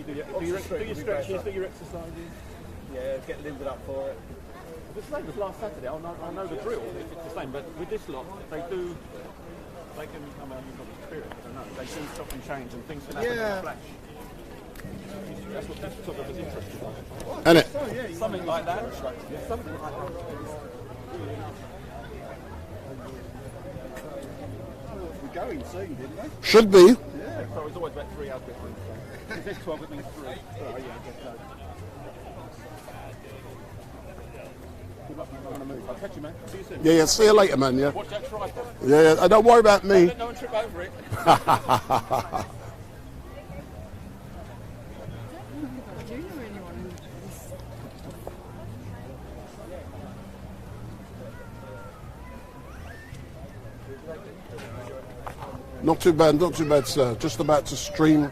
Do your stretches, do your exercises? Yeah, get limbered up for it. If it's the same as last Saturday, I'll know the drill if it's the same, but with this lot, they can, I mean, you've got experience, I don't know, they do chop and change and things can happen in a flash. That's what this sort of is interesting. And it? Something like that. Yeah, something like that. We're going soon, didn't we? Should be. Yeah, so it's always about 3 hours difference. If it's 12, it means 3. Oh, yeah, I guess so. Good luck, man. I'm going to move. I'll catch you, man. See you soon. Yeah, see you later, man, yeah. Watch that tripod. Yeah, don't worry about me. Don't let no one trip over it. Not too bad, sir. Just about to stream.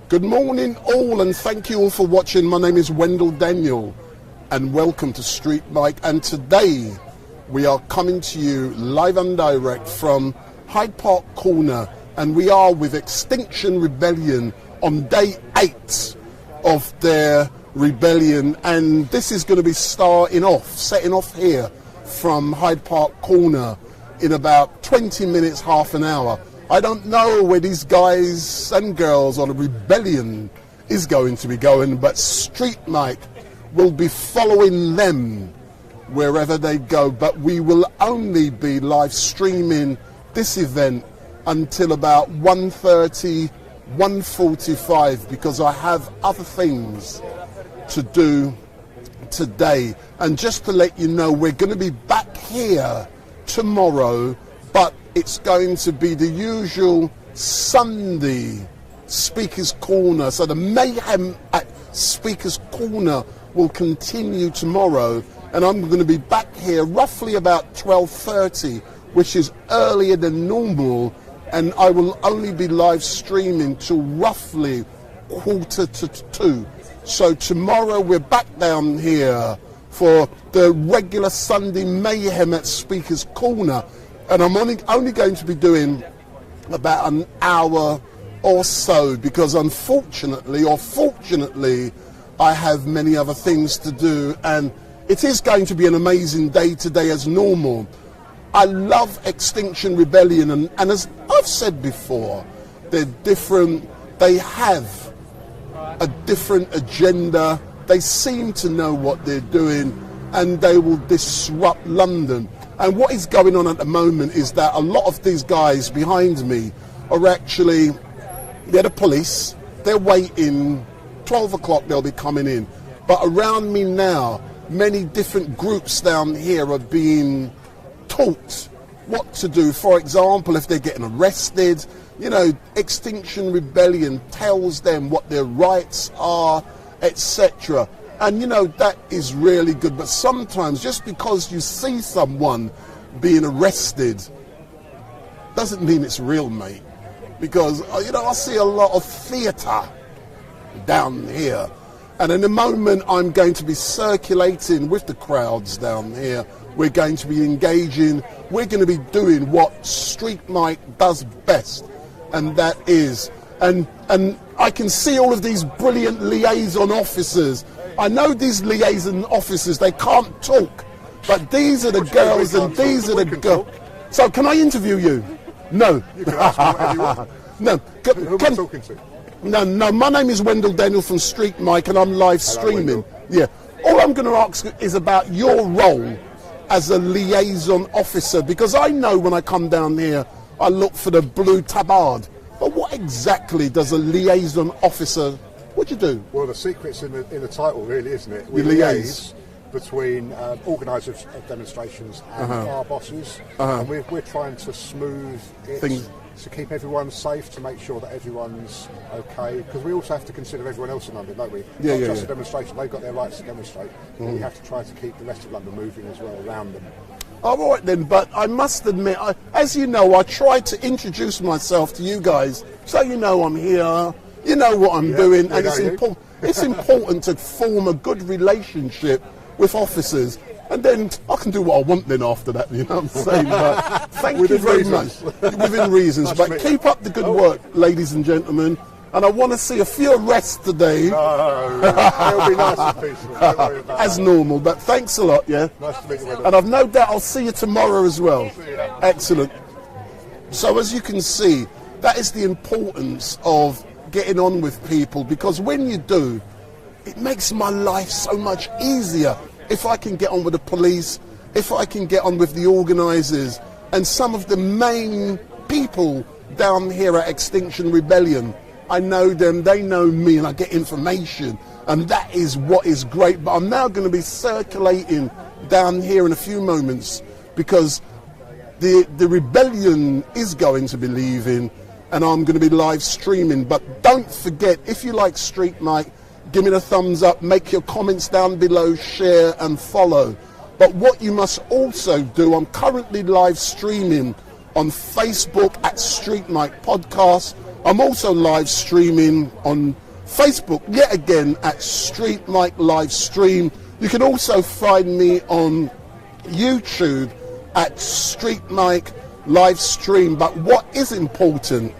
Good morning all, and thank you all for watching. My name is Wendell Daniel and welcome to StreetMic, and today we are coming to you live and direct from Hyde Park Corner, and we are with Extinction Rebellion on day 8 of their rebellion, and this is going to be setting off here from Hyde Park Corner in about 20 minutes, half an hour. I don't know where these guys and girls on a rebellion is going to be going, but StreetMic will be following them wherever they go, but we will only be live streaming this event until about 1:30, 1:45, because I have other things to do today. And just to let you know, we're going to be back here tomorrow, but it's going to be the usual Sunday Speaker's Corner. So the mayhem at Speaker's Corner will continue tomorrow, and I'm going to be back here roughly about 12:30, which is earlier than normal, and I will only be live streaming till roughly 1:45. So tomorrow we're back down here for the regular Sunday mayhem at Speaker's Corner, and I'm only going to be doing about an hour or so, because unfortunately or fortunately I have many other things to do, and it is going to be an amazing day today as normal. I love Extinction Rebellion, and as I've said before, they're different, they have a different agenda, they seem to know what they're doing, and they will disrupt London. And what is going on at the moment is that a lot of these guys behind me are actually, they're the police, they're waiting, 12 o'clock they'll be coming in. But around me now, many different groups down here are being taught what to do. For example, if they're getting arrested, you know, Extinction Rebellion tells them what their rights are, etc. And you know, that is really good. But sometimes just because you see someone being arrested doesn't mean it's real, mate. Because, you know, I see a lot of theatre down here. And in a moment I'm going to be circulating with the crowds down here. We're going to be engaging. We're going to be doing what StreetMic does best. And that is, and I can see all of these brilliant liaison officers. I know these liaison officers, they can't talk, but these are the girls and these are the girls. So can I interview you? No. You can ask me whatever you want. No. Who am I talking to? No, my name is Wendell Daniel from StreetMic, and I'm live streaming. Yeah. All I'm going to ask is about your role as a liaison officer, because I know when I come down here, I look for the blue tabard. But what exactly does a liaison officer, what do you do? Well, the secret's in the title, really, isn't it? We liaise between organisers of demonstrations and our bosses. And we're trying to smooth it, to keep everyone safe, to make sure that everyone's okay. Because we also have to consider everyone else in London, don't we? Yeah, Not just a demonstration, they've got their rights to demonstrate. But we have to try to keep the rest of London moving as well around them. All right then, but I must admit, as you know, I try to introduce myself to you guys, so you know I'm here, you know what I'm doing, and it's important to form a good relationship with officers. And then I can do what I want then after that, you know what I'm saying? But thank you very much. Within reasons. But keep up the good work, ladies and gentlemen. And I want to see a few arrests today. No, it'll be nice and peaceful. Don't worry about As that. normal. But thanks a lot, yeah? Nice to meet you. And I've no doubt I'll see you tomorrow as well. Excellent. So as you can see, that is the importance of getting on with people, because when you do, it makes my life so much easier. If I can get on with the police, if I can get on with the organisers, and some of the main people down here at Extinction Rebellion, I know them, they know me, and I get information, and that is what is great. But I'm now going to be circulating down here in a few moments, because the rebellion is going to be leaving, and I'm going to be live streaming. But don't forget, if you like StreetMic, give me the thumbs up, make your comments down below, share and follow. But what you must also do, I'm currently live streaming on Facebook at StreetMic Podcast. I'm also live streaming on Facebook yet again at StreetMic LiveStream. You can also find me on YouTube at StreetMic LiveStream. But what is important,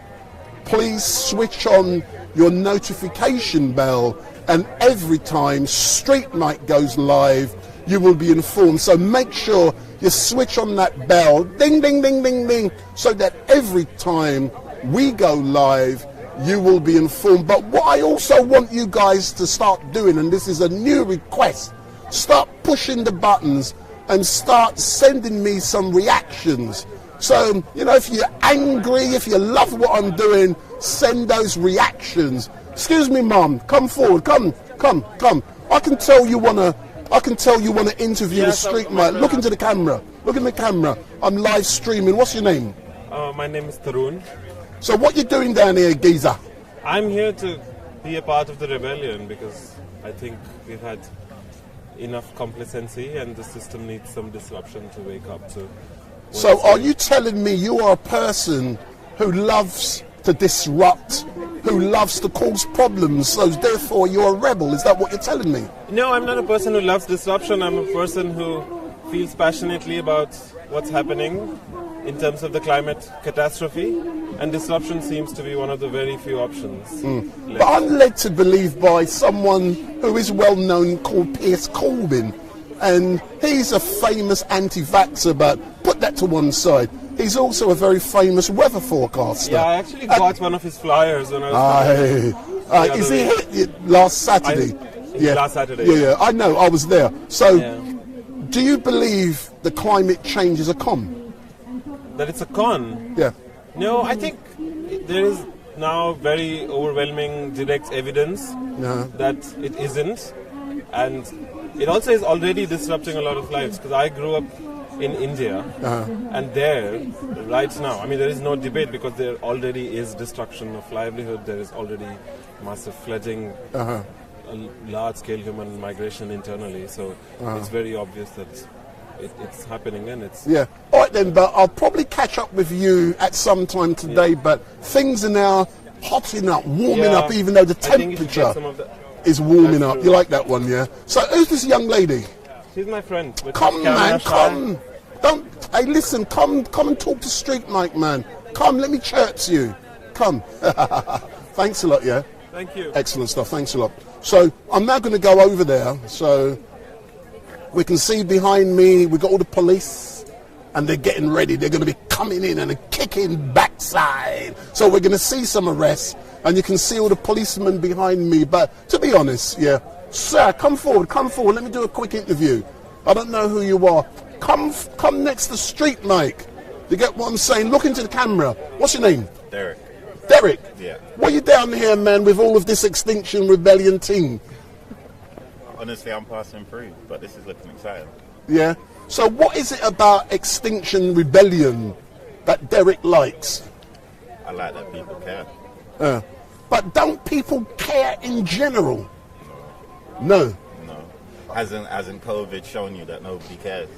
please switch on your notification bell, and every time StreetMic goes live, you will be informed. So make sure you switch on that bell, ding, ding, ding, ding, ding, so that every time we go live, you will be informed. But what I also want you guys to start doing, and this is a new request, start pushing the buttons and start sending me some reactions. So, you know, if you're angry, if you love what I'm doing, send those reactions. Excuse me, Mum, come forward, come. I can tell you wanna interview the StreetMic. Look into the camera. Look in the camera. I'm live streaming. What's your name? My name is Tarun. So what you doing down here, Giza? I'm here to be a part of the rebellion because I think we've had enough complacency and the system needs some disruption to wake up to. So are you telling me you are a person who loves to disrupt, who loves to cause problems, so therefore you're a rebel? Is that what you're telling me? No, I'm not a person who loves disruption. I'm a person who feels passionately about what's happening in terms of the climate catastrophe, and disruption seems to be one of the very few options. But I'm led to believe by someone who is well known called Piers Corbyn, and he's a famous anti-vaxxer, but put that to one side. He's also a very famous weather forecaster. Yeah, I actually got one of his flyers when I was is he hit last Saturday? Last Saturday. Yeah, I know, I was there. So, do you believe the climate change is a con? That it's a con? Yeah. No, I think there is now very overwhelming direct evidence that it isn't, and it also is already disrupting a lot of lives, because I grew up in India, and there, right now, I mean, there is no debate because there already is destruction of livelihood, there is already massive flooding, a large-scale human migration internally, so it's very obvious that it's happening, and it's... Yeah. All right then, but I'll probably catch up with you at some time today, but things are now hotting up, warming up, even though the temperature is warming up. You like that one, yeah? So who's this young lady? She's my friend. Come, man, come. Hey, listen, come and talk to StreetMic, man. Come, let me chirp you. Come. Thanks a lot, yeah? Thank you. Excellent stuff, thanks a lot. So I'm now going to go over there, so we can see behind me, we've got all the police, and they're getting ready. They're going to be coming in and kicking backside. So we're going to see some arrests, and you can see all the policemen behind me. But to be honest, yeah, sir, come forward, let me do a quick interview. I don't know who you are. Come next to StreetMic. You get what I'm saying? Look into the camera. What's your name? Derek. Derek? Yeah. Why are you down here, man, with all of this Extinction Rebellion team? Honestly, I'm passing through, but this is looking exciting. Yeah? So what is it about Extinction Rebellion that Derek likes? I like that people care. But don't people care in general? No. No. Hasn't COVID shown you that nobody cares?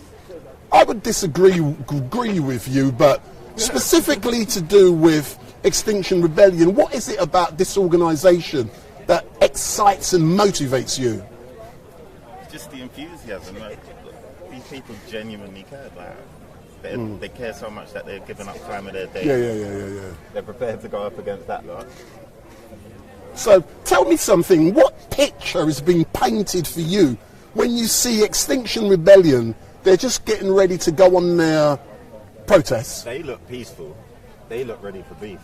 I would agree with you, but specifically to do with Extinction Rebellion, what is it about this organisation that excites and motivates you? Just the enthusiasm. Like, people genuinely care. Like, they care so much that they're giving up time of their day. Yeah. They're prepared to go up against that lot. So tell me something. What picture is being painted for you when you see Extinction Rebellion? They're just getting ready to go on their protests. They look peaceful. They look ready for beef.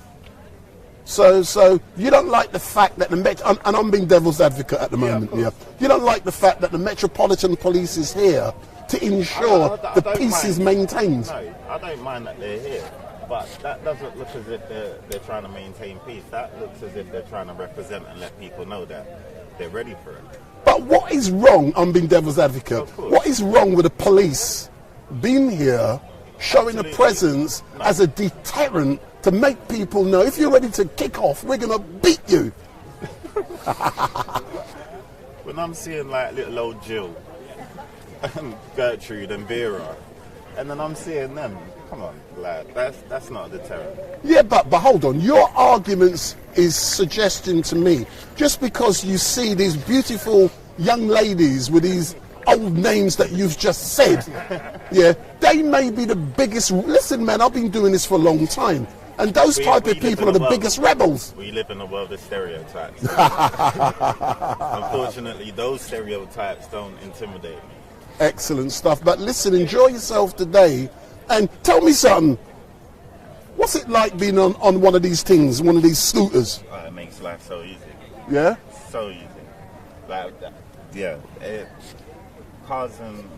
So you don't like the fact that and I'm being devil's advocate at the moment. Yeah. You don't like the fact that the Metropolitan Police is here to ensure the peace is maintained. No, I don't mind that they're here, but that doesn't look as if they're trying to maintain peace. That looks as if they're trying to represent and let people know that they're ready for it. But what is wrong? I'm being devil's advocate. What is wrong with the police being here, showing a presence as a deterrent to make people know if you're ready to kick off, we're going to beat you? When I'm seeing like little old Jill and Gertrude and Vera, and then I'm seeing them, come on, lad, that's not a deterrent. Yeah, but hold on. Your arguments is suggesting to me, just because you see these beautiful young ladies with these old names that you've just said, yeah, they may be the biggest. Listen, man, I've been doing this for a long time. And those type of people are the biggest rebels. We live in a world of stereotypes. Unfortunately, those stereotypes don't intimidate me. Excellent stuff. But listen, enjoy yourself today. And tell me something. What's it like being on one of these things, one of these scooters? It makes life so easy. Yeah? So easy. Like, yeah. Cars and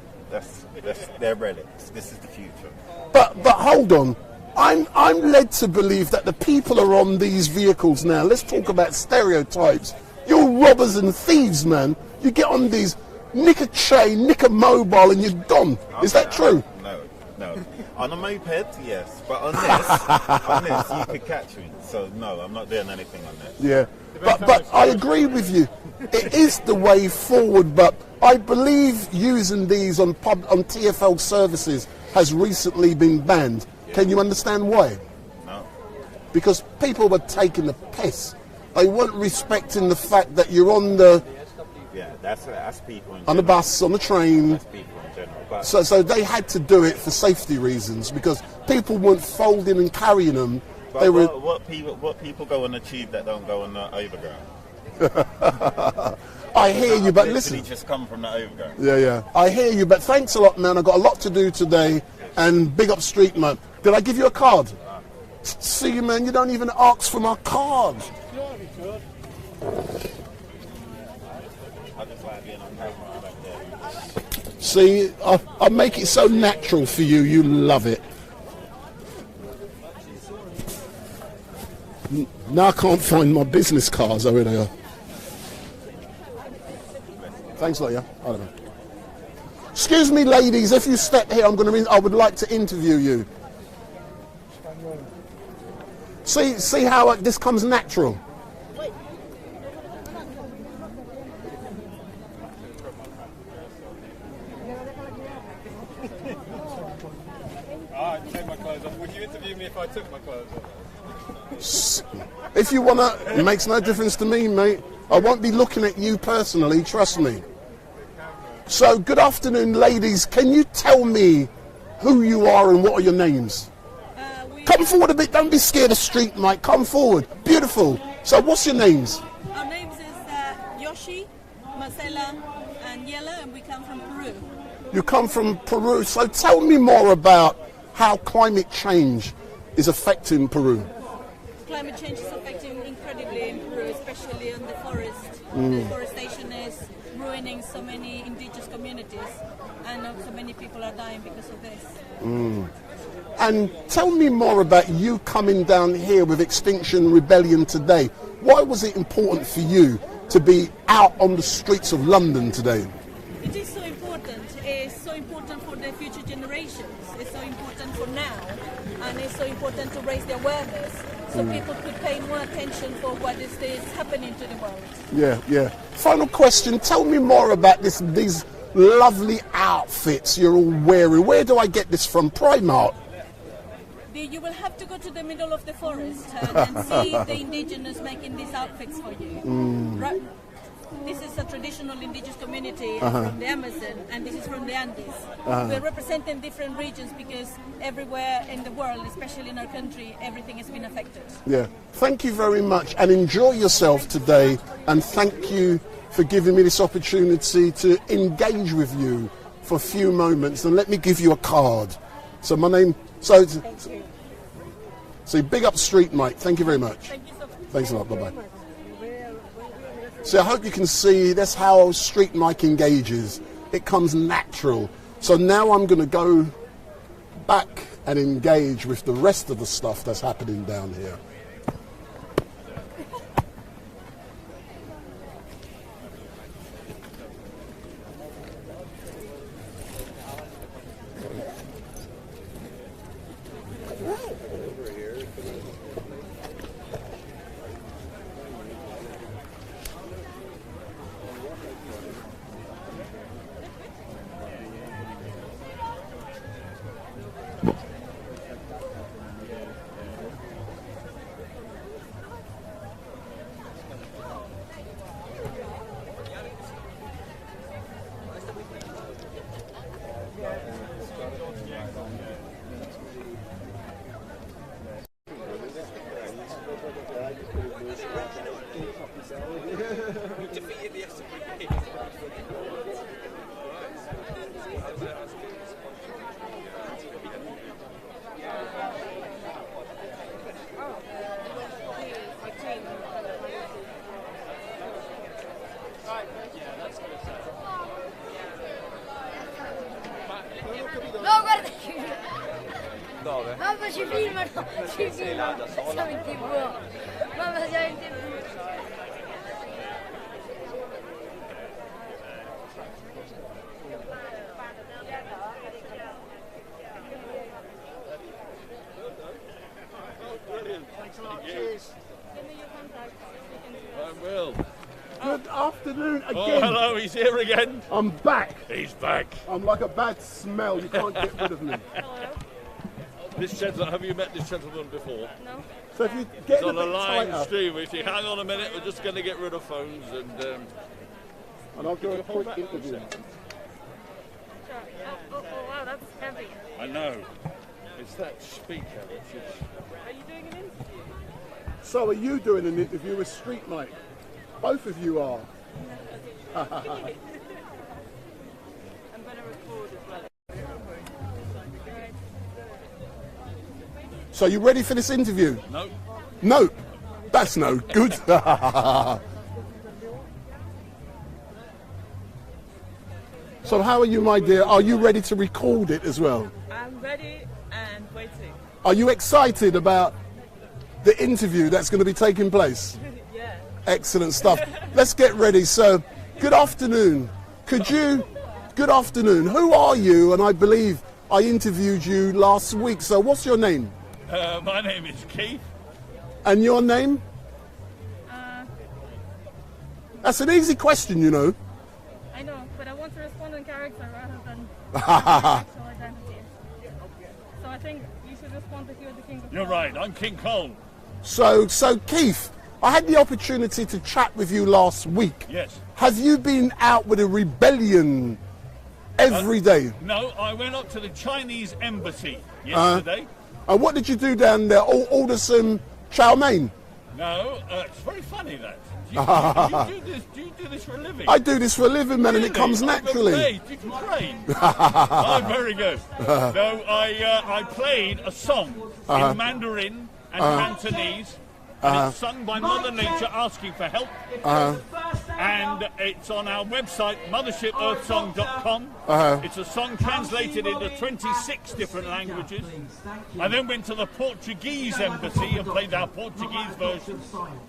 they're relics. This is the future. But hold on. I'm led to believe that the people are on these vehicles now. Let's talk about stereotypes. You're robbers and thieves, man. You get on these, nick a chain, nick a mobile, and you're gone. Is that true? No. On a moped, yes. But on this, you could catch me. So no, I'm not doing anything on this. Yeah. But I agree with you. It is the way forward, but I believe using these on TfL services has recently been banned. Can you understand why? No. Because people were taking the piss. They weren't respecting the fact that you're on the... Yeah, that's people in general. On the bus, on the train. That's people in general. But So they had to do it for safety reasons, because people weren't folding and carrying them. but They were... what people go on the tube that don't go on the overground? I hear you, but listen. Literally just come from the overground. Yeah. I hear you, but thanks a lot, man. I've got a lot to do today, and big up StreetMic. Did I give you a card? See, man, you don't even ask for my card. I just like being on camera back there. See, I make it so natural for you. You love it. Now I can't find my business cards. Oh, here they are. Thanks a lot, yeah. I don't know. Excuse me, ladies. If you step here, I would like to interview you. See how this comes natural. Take my clothes off. Would you interview me if I took my clothes off? If you wanna, it makes no difference to me, mate. I won't be looking at you personally. Trust me. So, good afternoon, ladies. Can you tell me who you are and what are your names? Come forward a bit. Don't be scared of StreetMic. Come forward. Beautiful. So, what's your names? Our names is Yoshi, Marcela, and Yela, and we come from Peru. You come from Peru. So, tell me more about how climate change is affecting Peru. Climate change is affecting incredibly in Peru, especially on the forest. Deforestation is ruining so many indigenous communities, and so many people are dying because of this. And tell me more about you coming down here with Extinction Rebellion today. Why was it important for you to be out on the streets of London today? It is so important. It's so important for the future generations. It's so important for now, and it's so important to raise the awareness so people could pay more attention for what is happening to the world. Yeah. Final question. Tell me more about these lovely outfits you're all wearing. Where do I get this from? Primark? You will have to go to the middle of the forest and see the indigenous making these outfits for you. Right. this is a traditional indigenous community from the Amazon, and this is from the Andes. We're representing different regions because everywhere in the world, especially in our country, everything has been affected. Yeah. Thank you very much, and enjoy yourself today, and thank you for giving me this opportunity to engage with you for a few moments. And let me give you a card. So my name, so big up StreetMic. Thank you very much. Thank you so much. Thanks a lot. Bye-bye. So I hope you can see that's how StreetMic engages. It comes natural. So now I'm going to go back and engage with the rest of the stuff that's happening down here. Mamma ci filmano, siamo in TV. Mamma siamo in TV. Thanks a lot. Cheers. I will. Good afternoon again. Oh, hello, he's here again. I'm back. He's back. I'm like a bad smell. You can't get rid of me. This gentleman, have you met this gentleman before? No. So if you get It's on a bit live tighter, stream. If you hang on a minute, we're just going to get rid of phones and and I'll do a hold quick back one interview. second. Oh, wow, that's heavy. I know. It's that speaker which is... Are you doing an interview? So are you doing an interview with StreetMic? Both of you are. I'm going to record as well. So you ready for this interview? No. No. That's no good. So how are you, my dear? Are you ready to record it as well? I'm ready and waiting. Are you excited about the interview that's going to be taking place? Yeah. Excellent stuff. Let's get ready. So, good afternoon. Good afternoon. Who are you? And I believe I interviewed you last week. So what's your name? My name is Keith. And your name? That's an easy question, you know. I know, but I want to respond in character rather than actual identity. So I think you should respond if you're the king of You're right, I'm King Cole. So Keith, I had the opportunity to chat with you last week. Yes. Have you been out with a rebellion every day? No, I went up to the Chinese embassy yesterday. And what did you do down there? Order some chow mein? No, it's very funny that. Do you do this for a living? I do this for a living, man, and it comes naturally. Did you train? Oh, very good. No, I played a song in Mandarin and Cantonese, and it's sung by Mother Nature asking for help. And it's on our website, mothership.earthsong.com. It's a song translated into 26 different languages. I then went to the Portuguese embassy and played our Portuguese version.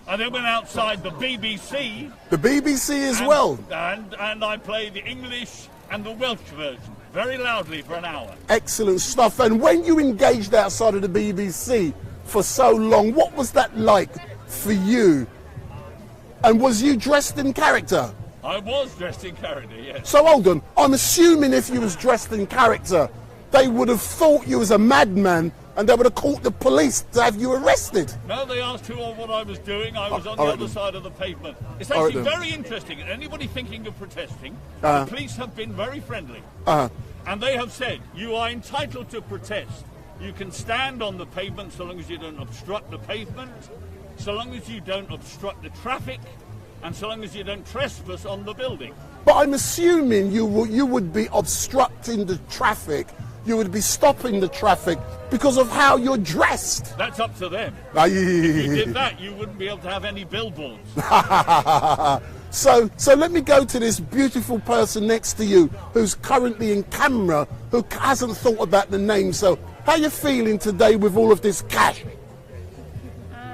I then went outside the BBC. The BBC as well? And I played the English and the Welsh version, very loudly for an hour. Excellent stuff. And when you engaged outside of the BBC for so long, what was that like for you? And was you dressed in character? I was dressed in character, yes. So hold on, I'm assuming if you was dressed in character, they would have thought you was a madman and they would have called the police to have you arrested. No, they asked who or what I was doing. I was on the all right other then. side of the pavement. It's All right actually then. very interesting. And anybody thinking of protesting, Uh-huh. the police have been very friendly. Uh-huh. And they have said, you are entitled to protest. You can stand on the pavement so long as you don't obstruct the pavement, so long as you don't obstruct the traffic, and so long as you don't trespass on the building. But I'm assuming you would be obstructing the traffic. You would be stopping the traffic because of how you're dressed. That's up to them. If you did that, you wouldn't be able to have any billboards. So let me go to this beautiful person next to you who's currently in camera, who hasn't thought about the name. So how are you feeling today with all of this cash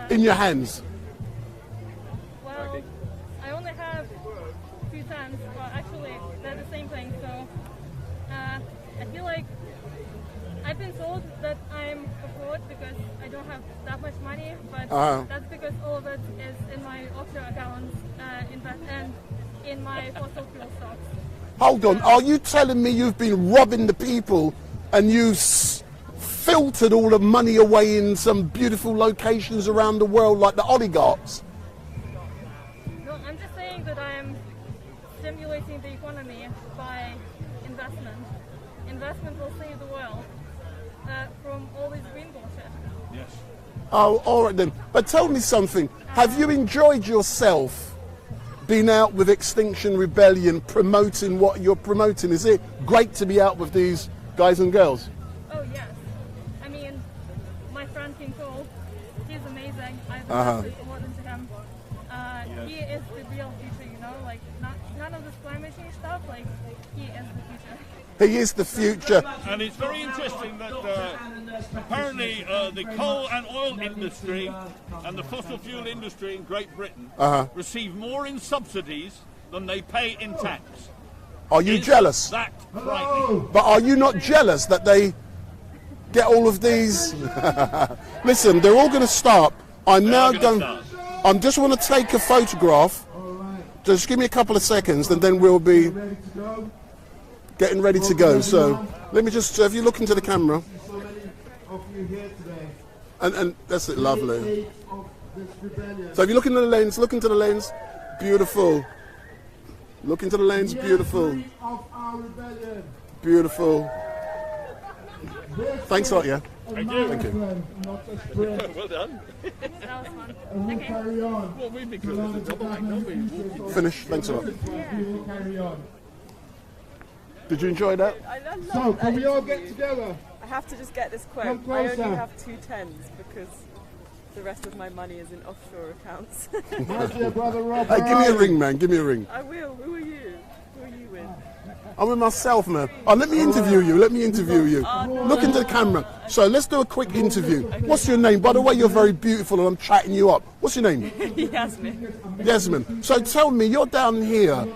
in your hands? Well, I only have 2 cents, but actually they're the same thing. So I feel like I've been told that I'm afford because I don't have that much money, but that's because all of it is in my offshore accounts and in my fossil fuel stocks. Hold on, are you telling me you've been robbing the people and you've filtered all the money away in some beautiful locations around the world like the oligarchs? No, I'm just saying that I'm stimulating the economy by investment. Investment will save the world from all this green bullshit. Yes. Oh, all right then. But tell me something. Have you enjoyed yourself being out with Extinction Rebellion, promoting what you're promoting? Is it great to be out with these guys and girls? Oh, yes. I mean, my friend King Cole, he's amazing. I've invested a lot into him. He is the real future, you know? Like, none of this climate change stuff, like, he is the future. He is the future. And it's very interesting that apparently the coal and oil industry and the fossil fuel industry in Great Britain receive more in subsidies than they pay in tax. Are you jealous? That frightening? But are you not jealous that they get all of these? Listen, they're all going to stop. I just want to take a photograph. Just give me a couple of seconds and then we'll be getting ready to go. So let me just, if you look into the camera, and that's it, lovely. So if you look into the lens, beautiful. Look into the lens, beautiful. Beautiful. Thanks a lot, yeah. Thank you. Thank you. Well done. That was fun. Okay. Well, we've been good as a double act, haven't we? Finish. Thanks a lot. Did you enjoy that? I love So, that. can we all get together? I have to just get this quote. Come I closer. only have 2 tens because the rest of my money is in offshore accounts. My dear brother Rob. Hey, give me a ring, man. Give me a ring. I will. Who are you? Who are you with? I'm with myself, man. Oh, let me interview you. Let me interview you. Look into the camera. So let's do a quick interview. What's your name? By the way, you're very beautiful and I'm chatting you up. What's your name? Yasmin. Yasmin. So tell me, you're down here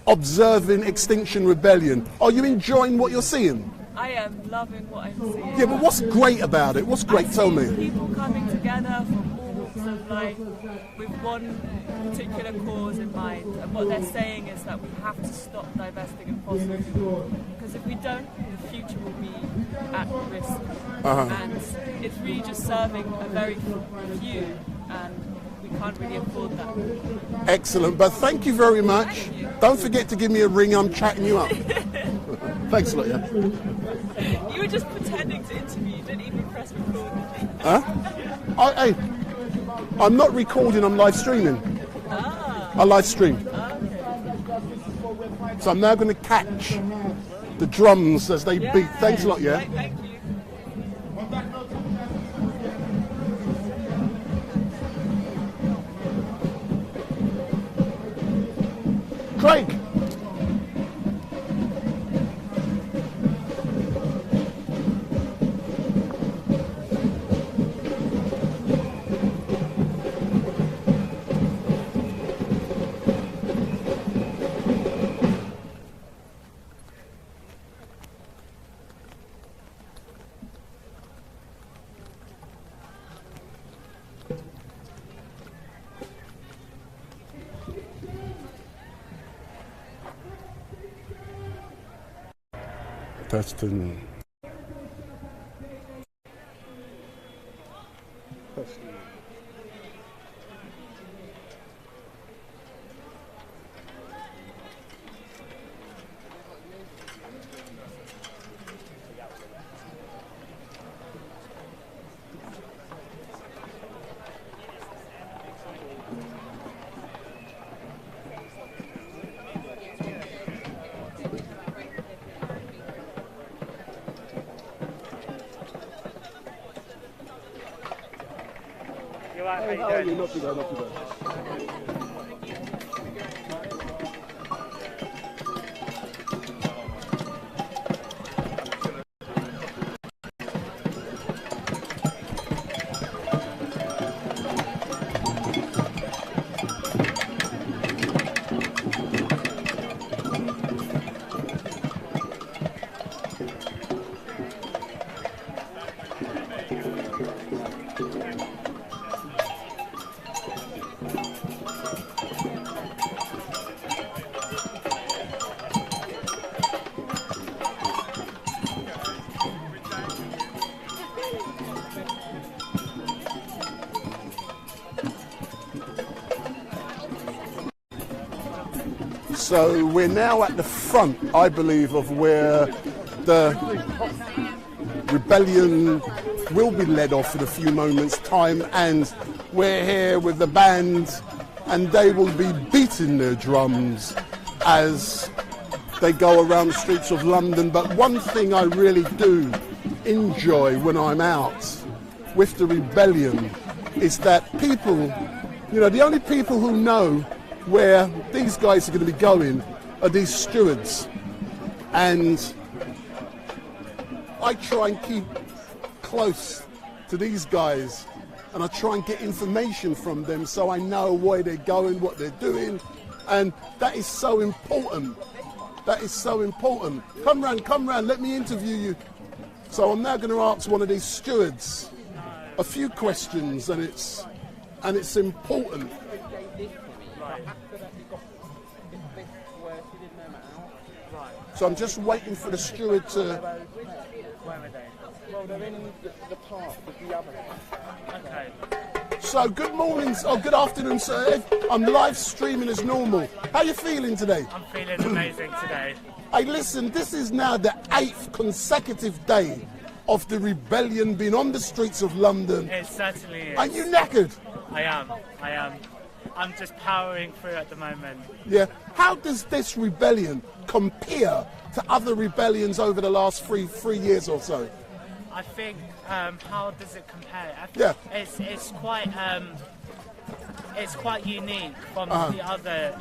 observing Extinction Rebellion. Are you enjoying what you're seeing? I am loving what I'm seeing. Yeah, but what's great about it? What's great? Tell me. People coming together from all walks of life with one particular cause in mind, and what they're saying is that we have to stop divesting in fossil fuel, because if we don't, the future will be at risk. And it's really just serving a very few, and we can't really afford that. Excellent. But thank you very much. Don't forget to give me a ring. I'm chatting you up. Thanks a lot, yeah. You were just pretending to interview, you didn't even press record. Huh? I'm not recording, I'm live streaming. I live stream. So I'm now going to catch the drums as they beat. Thanks a lot, yeah? Thank you. Craig! Testing. Hey, how are you? Not too bad, not too bad. So we're now at the front, I believe, of where the rebellion will be led off in a few moments' time, and we're here with the band, and they will be beating their drums as they go around the streets of London. But one thing I really do enjoy when I'm out with the rebellion is that people, you know, the only people who know where these guys are going to be going are these stewards, and I try and keep close to these guys, and I try and get information from them so I know where they're going, what they're doing, and that is so important. That is so important. Come round, let me interview you. So I'm now going to ask one of these stewards a few questions, and it's important. So I'm just waiting for the steward to... Where are they? Well, they're in the park with the other one. Okay. So good morning, or good afternoon, sir. I'm live streaming as normal. How are you feeling today? I'm feeling amazing today. Hey, listen, this is now the 8th consecutive day of the rebellion being on the streets of London. It certainly is. Are you knackered? I am. I'm just powering through at the moment. Yeah. How does this rebellion compare to other rebellions over the last three years or so? I think, how does it compare? I think Yeah. It's quite unique from the other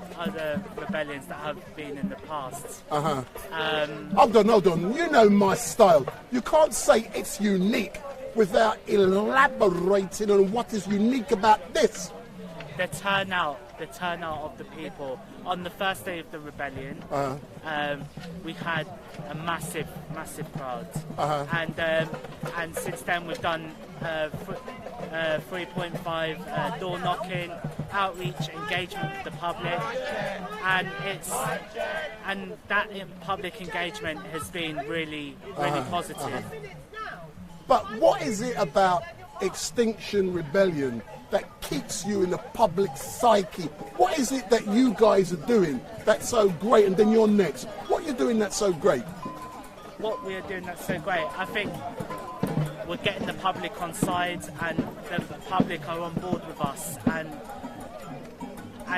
rebellions that have been in the past. Hold on. You know my style. You can't say it's unique without elaborating on what is unique about this. The turnout of the people. On the first day of the rebellion, we had a massive crowd, and since then we've done 3.5 door knocking, outreach, engagement with the public, and that public engagement has been really positive. But what is it about Extinction Rebellion that keeps you in the public psyche? What is it that you guys are doing that's so great? And then you're next. What are you doing that's so great? What we are doing that's so great, I think we're getting the public on side, and the public are on board with us, and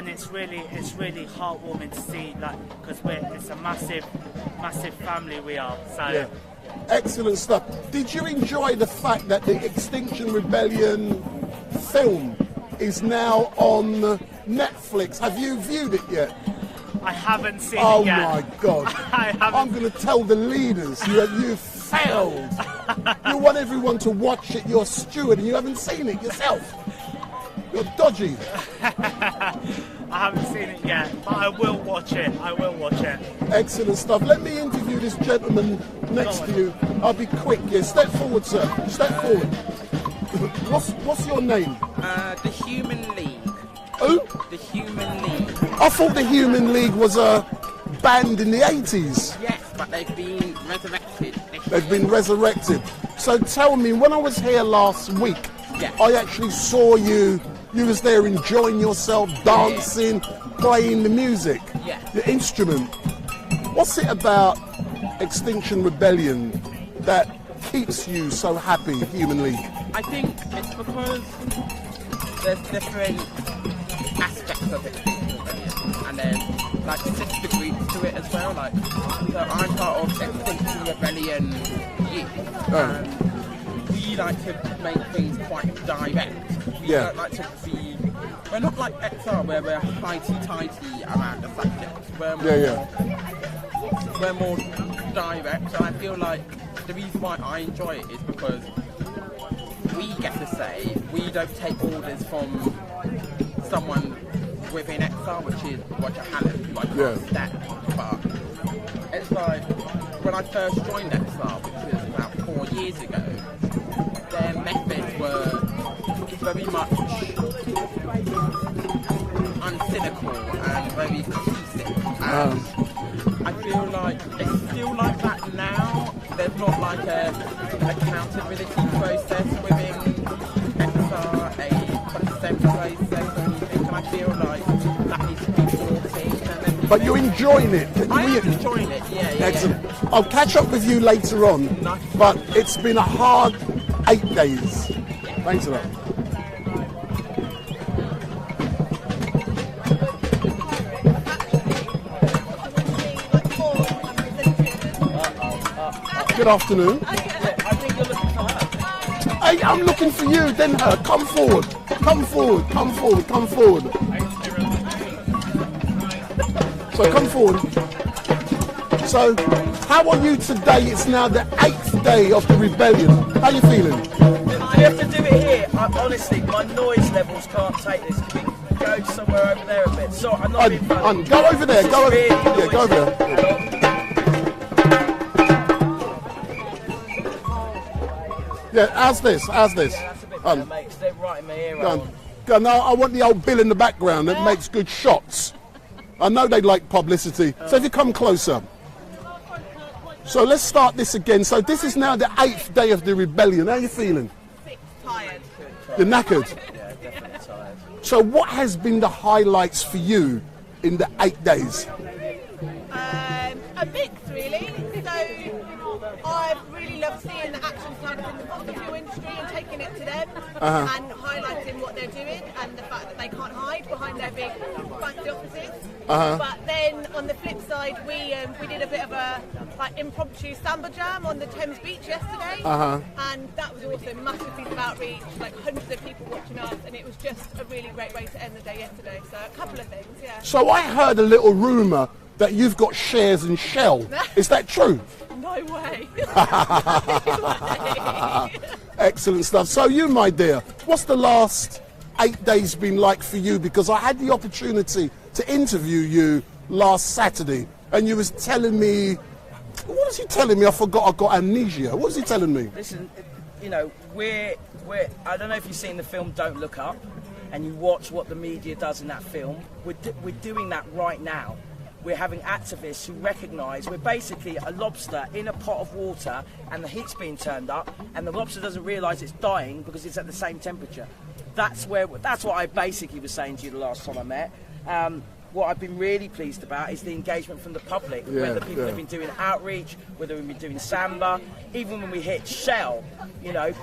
it's really heartwarming to see, like, because it's a massive family we are. So. Yeah. Excellent stuff. Did you enjoy the fact that the Extinction Rebellion film is now on Netflix? Have you viewed it yet? I haven't seen it yet. Oh my God. I'm going to tell the leaders you failed. You want everyone to watch it, you're a steward, and you haven't seen it yourself. You're dodgy. I haven't seen it yet, but I will watch it. Excellent stuff. Let me interview this gentleman next to you. I'll be quick. Yeah, step forward, sir. Step forward. What's your name? The Human League. Who? The Human League. I thought the Human League was a band in the 80s. Yes, but they've been resurrected. They've been resurrected. So tell me, when I was here last week, Yeah. I actually saw you. You was there enjoying yourself, dancing, playing the music, the instrument. What's it about Extinction Rebellion that keeps you so happy, Human League? I think it's because there's different aspects of Extinction Rebellion, and there's like sister groups to it as well. Like, so I'm part of Extinction Rebellion Youth, and we like to make things quite direct. We don't like to be. We're not like XR where we're highty-tighty around the subject. We're more direct, and I feel like the reason why I enjoy it is because we get to say we don't take orders from someone within XR, which is Roger Hallett, who I can't stand. But it's like when I first joined XR, which was about 4 years ago, their methods were very much uncynical and very cohesive. And I feel like it's still like that now. There's not like a accountability process within XR, a consent process or anything, and I feel like that needs to be brought in. But you're enjoying it. I am enjoying it, yeah. Excellent. I'll catch up with you later on, but it's been a hard 8 days. Thanks a lot. Good afternoon. I think you're looking for her. Hey, I'm looking for you, then her. Come forward. Come forward. Come forward. Come forward. So come forward. So, how are you today? It's now the 8th day of the rebellion. How are you feeling? We have to do it here. Honestly, my noise levels can't take this. Can we go somewhere over there a bit? So I'm not being funny. Go over there. Go over there. Yeah, go over there. Yeah, how's this? How's this? Yeah, that's a bit better, mate. Stay right in my ear. Go on. Now, I want the old Bill in the background that makes good shots. I know they like publicity. So if you come closer. So let's start this again. So this is now the 8th day of the rebellion. How are you feeling? Tired. You're knackered? Yeah, definitely tired. So what has been the highlights for you in the 8 days? A mix, really. So I've really loved seeing the action plans in the fossil fuel industry and taking it to them and highlighting what they're doing and the fact that they can't hide behind their big fancy offices. But then on the flip side, we did a bit of a impromptu samba jam on the Thames Beach yesterday, and that was awesome. Massive piece of outreach, like hundreds of people watching us, and it was just a really great way to end the day yesterday. So a couple of things, yeah. So I heard a little rumour that you've got shares in Shell. Is that true? No way. Excellent stuff. So you, my dear, what's the last 8 days been like for you? Because I had the opportunity to interview you last Saturday, and you was telling me, what was he telling me? I forgot. I got amnesia. What was he telling me? Listen, you know, we're I don't know if you've seen the film Don't Look Up, and you watch what the media does in that film. We're doing that right now. We're having activists who recognise we're basically a lobster in a pot of water and the heat's being turned up and the lobster doesn't realise it's dying because it's at the same temperature. That's what I basically was saying to you the last time I met. What I've been really pleased about is the engagement from the public, whether people have been doing outreach, whether we've been doing samba, even when we hit Shell, you know,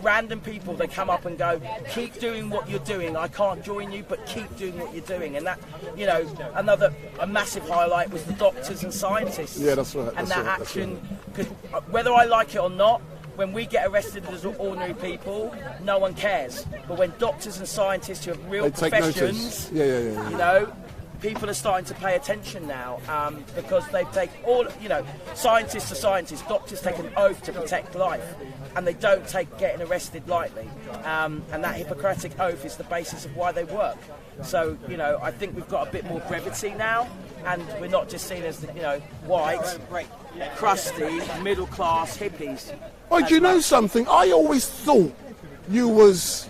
random people, they come up and go, keep doing what you're doing, I can't join you, but keep doing what you're doing. And that, you know, a massive highlight was the doctors and scientists. Yeah, that's right. And that action, because whether I like it or not, when we get arrested as ordinary people, no one cares. But when doctors and scientists who have real professions, you know, people are starting to pay attention now because they take all, you know, scientists are scientists, doctors take an oath to protect life, and they don't take getting arrested lightly. And that Hippocratic oath is the basis of why they work. So, you know, I think we've got a bit more brevity now, and we're not just seen as, you know, white, crusty, middle class hippies. Oh, do you know something? I always thought you was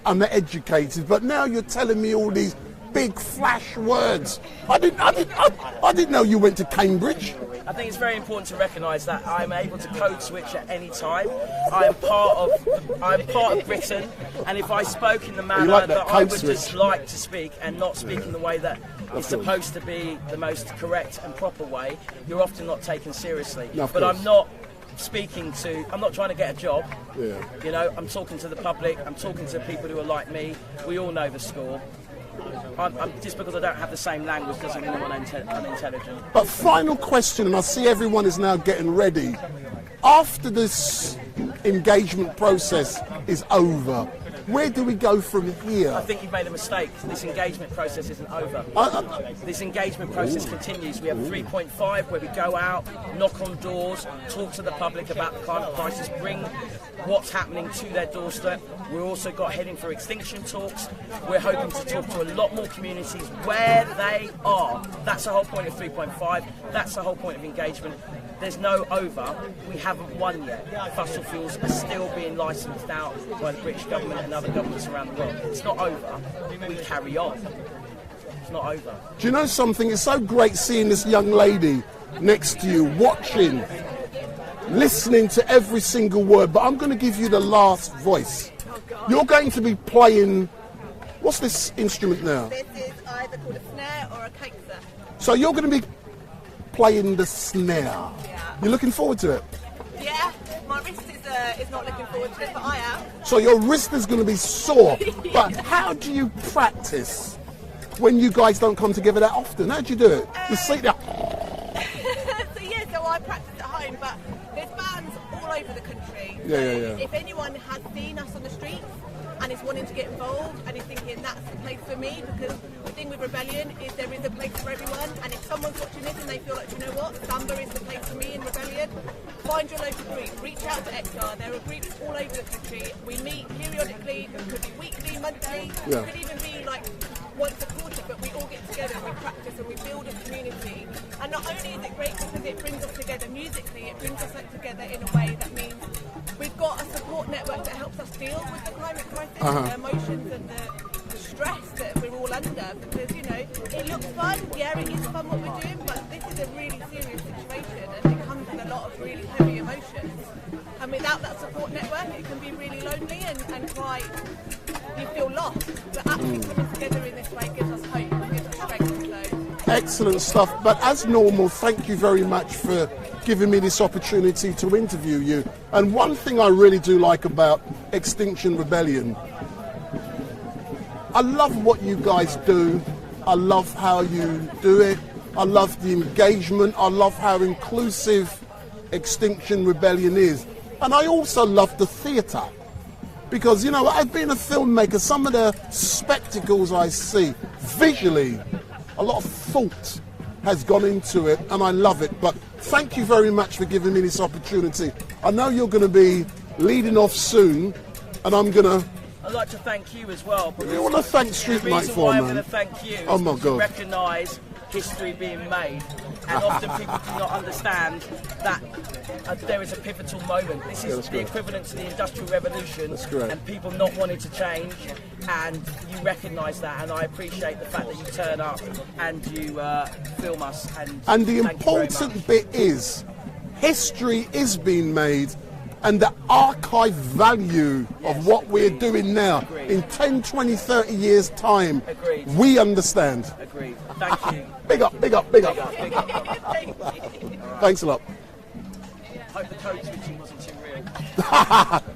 undereducated, but now you're telling me all these big flash words. I didn't know you went to Cambridge. I think it's very important to recognise that I'm able to code switch at any time. I'm part of Britain, and if I spoke in the manner like that that I would code just switch? like to speak and not speak in the way that Of is course. supposed to be the most correct and proper way, you're often not taken seriously. No, of but course. I'm not I'm not trying to get a job. Yeah. You know, I'm talking to the public, I'm talking to people who are like me. We all know the score. Just because I don't have the same language doesn't mean I'm unintelligent. But final question, and I see everyone is now getting ready. After this engagement process is over, where do we go from here? I think you've made a mistake. This engagement process isn't over. This engagement process continues. We have 3.5 where we go out, knock on doors, talk to the public about the climate crisis, bring what's happening to their doorstep. We've also got heading for extinction talks. We're hoping to talk to a lot more communities where they are. That's the whole point of 3.5. That's the whole point of engagement. There's no over. We haven't won yet. Fossil fuels are still being licensed out by the British government and other governments around the world. It's not over. We carry on. It's not over. Do you know something? It's so great seeing this young lady next to you, watching, listening to every single word, but I'm going to give you the last voice. You're going to be playing, what's this instrument now? This is either called a snare or a cakeser. So you're going to be playing the snare. Yeah. You're looking forward to it? Yeah, my wrist is not looking forward to it, but I am. So your wrist is going to be sore. But how do you practice when you guys don't come together that often? How do you do it? You sit there. So I practice at home, but there's bands all over the country. Yeah, yeah, yeah. If anyone has seen us on the streets and is wanting to get involved and is thinking that's the place for me, because the thing with Rebellion is there is a place for everyone, and if someone's watching this and they feel like, you know what, Samba is the place for me in Rebellion, find your local group, reach out to XR. There are groups all over the country. We meet periodically, it could be weekly, monthly, Yeah. it could even be like once a quarter, but we all get together and we practice and we build a community. And not only is it great because it brings us together musically, it brings us together in a way that means we've got a support network that helps us deal with the climate crisis, the emotions and the stress that we're all under. Because, you know, it looks fun, yeah, it is fun what we're doing, but this is a really serious situation and it comes with a lot of really heavy emotions. And without that support network, it can be really lonely and quite, you feel lost. But actually coming together in this way gives us hope and gives us strength. So. Excellent stuff. But as normal, thank you very much for giving me this opportunity to interview you. And one thing I really do like about Extinction Rebellion, I love what you guys do. I love how you do it. I love the engagement. I love how inclusive Extinction Rebellion is. And I also love the theatre. Because, you know, I've been a filmmaker. Some of the spectacles I see, visually, a lot of thought has gone into it, and I love it. But thank you very much for giving me this opportunity. I know you're going to be leading off soon, and I'm going to... I'd like to thank you as well. You want to thank StreetMic for, man? I'm man? going to thank you. Oh my God. Recognise history being made, and often people do not understand that there is a pivotal moment. This is the equivalent to the Industrial Revolution, and people not wanting to change, and you recognise that, and I appreciate the fact that you turn up and you film us. And the important bit is, history is being made, and the archive value of what we're doing now, in 10, 20, 30 years' time, we understand. Agreed. Thank you. Big up, big up, big up. Thanks a lot. Hope the code switching wasn't too real.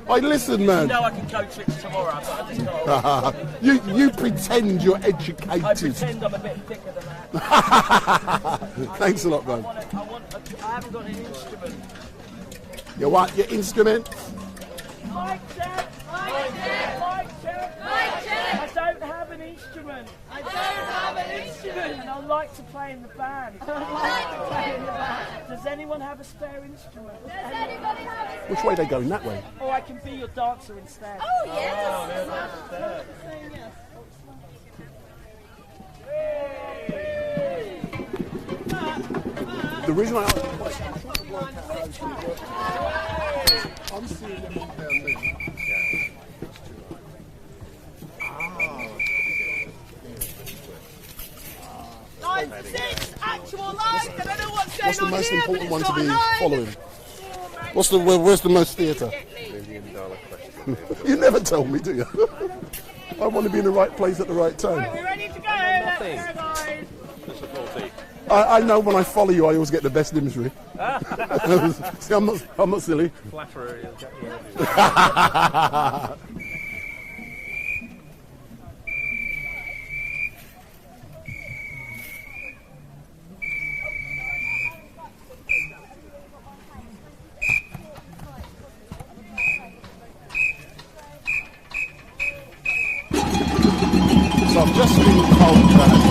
Hey, listen, man. You know I can code switch tomorrow, but I just got you pretend you're educated. I pretend I'm a bit thicker than that. Thanks a lot, man. I haven't got an instrument. You want your instrument? Mic check! Mic check! Mic check! Mic check! I don't have an instrument. I don't have an instrument. And I'd like to play in the band. Does anyone have a spare instrument? Does anybody have a Which way are they going? That way? Or I can be your dancer instead. Oh, yes. The reason I asked the question, I'm trying to work out how to work. I'm seeing them on down there. the most important one to be following? Where's the most theatre? $1 million question. You never tell me, do you? I want to be in the right place at the right time. We're ready to go. Let's go, guys. I know when I follow you, I always get the best imagery. See, I'm not silly. Flatterer, he'll get you everywhere. So I've just been told that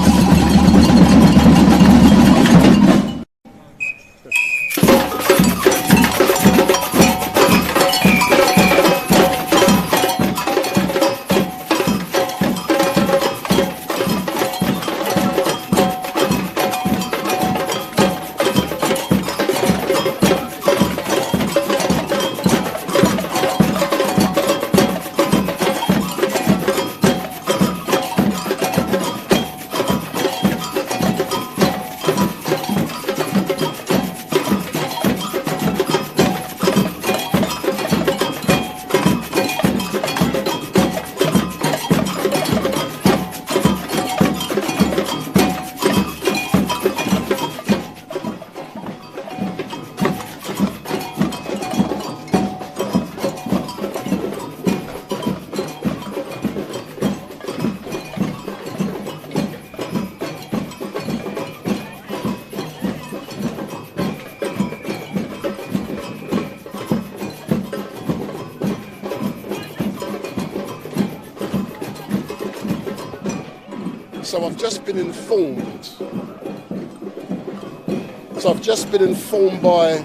So I've just been informed by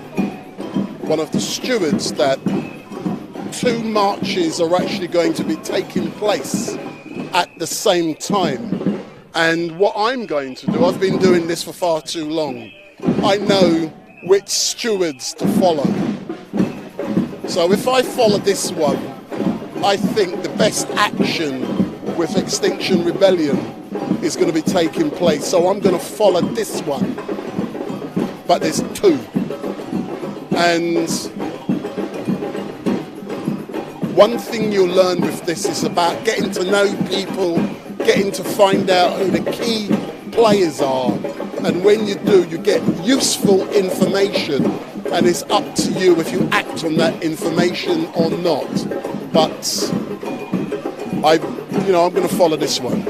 one of the stewards that 2 marches are actually going to be taking place at the same time. And what I'm going to do, I've been doing this for far too long. I know which stewards to follow. So if I follow this one, I think the best action with Extinction Rebellion is going to be taking place. So I'm going to follow this one. But there's 2. And one thing you'll learn with this is about getting to know people, getting to find out who the key players are. And when you do, you get useful information. And it's up to you if you act on that information or not. But I'm going to follow this one.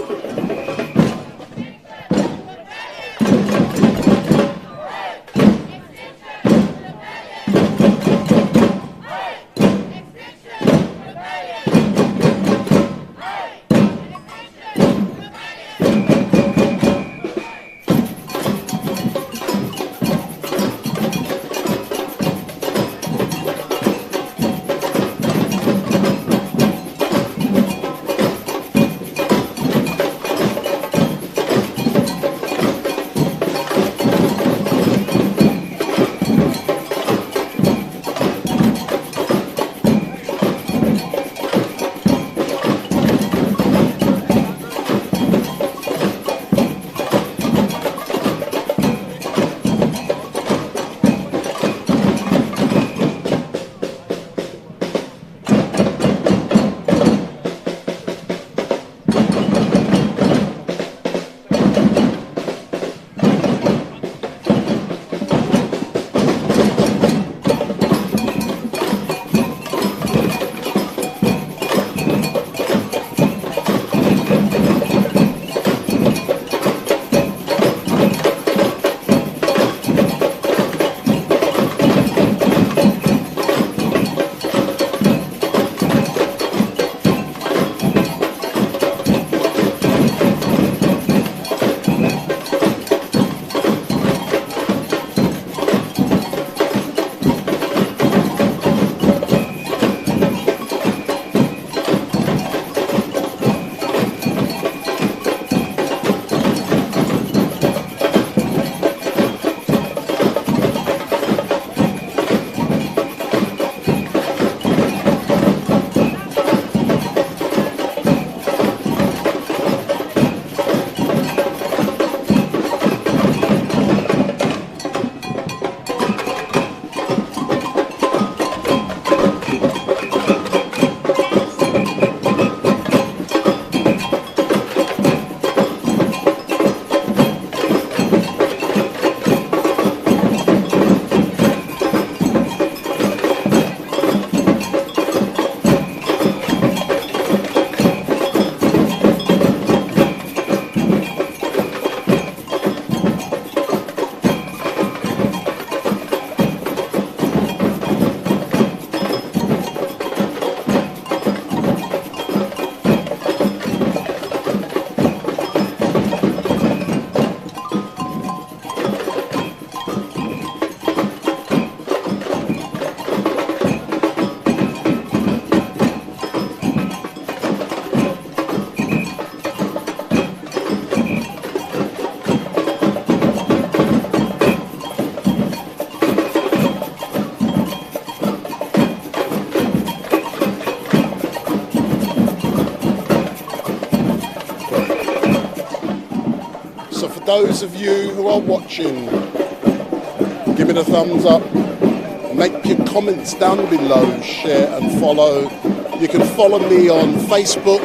those of you who are watching, give it a thumbs up, make your comments down below, share and follow. You can follow me on Facebook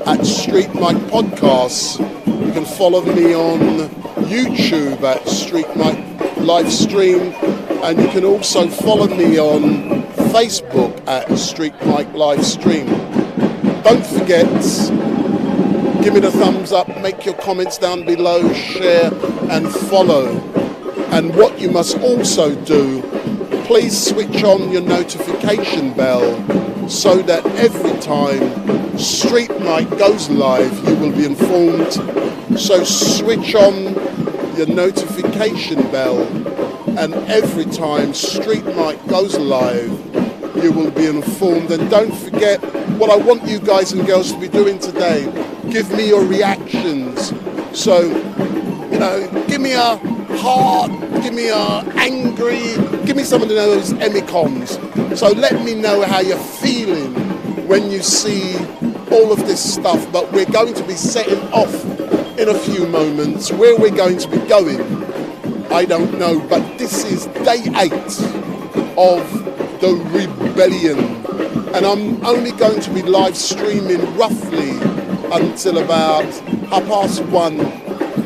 at StreetMic Podcasts. You can follow me on YouTube at StreetMic LiveStream, and you can also follow me on Facebook at StreetMic LiveStream. Don't forget, give it a thumbs up, make your comments down below, share and follow. And what you must also do, please switch on your notification bell so that every time StreetMic goes live, you will be informed. So switch on your notification bell, and every time StreetMic goes live, you will be informed. And don't forget, what I want you guys and girls to be doing today, give me your reactions. So, you know, give me a heart, give me a angry, give me some of those emicons. So let me know how you're feeling when you see all of this stuff. But we're going to be setting off in a few moments. Where we're going to be going, I don't know, but this is day 8 of the rebellion, and I'm only going to be live streaming roughly until about 1:30,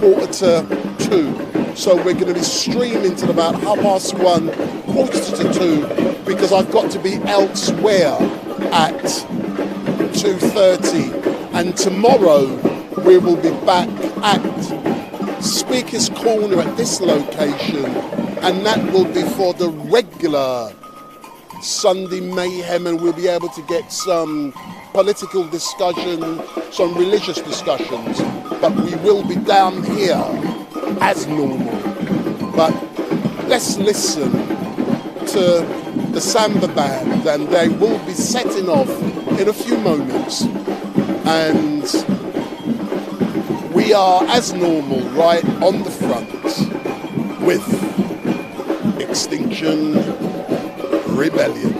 1:45. So we're going to be streaming till about 1:30, 1:45, because I've got to be elsewhere at 2:30, and tomorrow we will be back at Speaker's Corner at this location, and that will be for the regular Sunday Mayhem, and we'll be able to get some political discussion, some religious discussions, but we will be down here as normal. But let's listen to the Samba Band, and they will be setting off in a few moments, and we are as normal right on the front with Extinction Rebellion.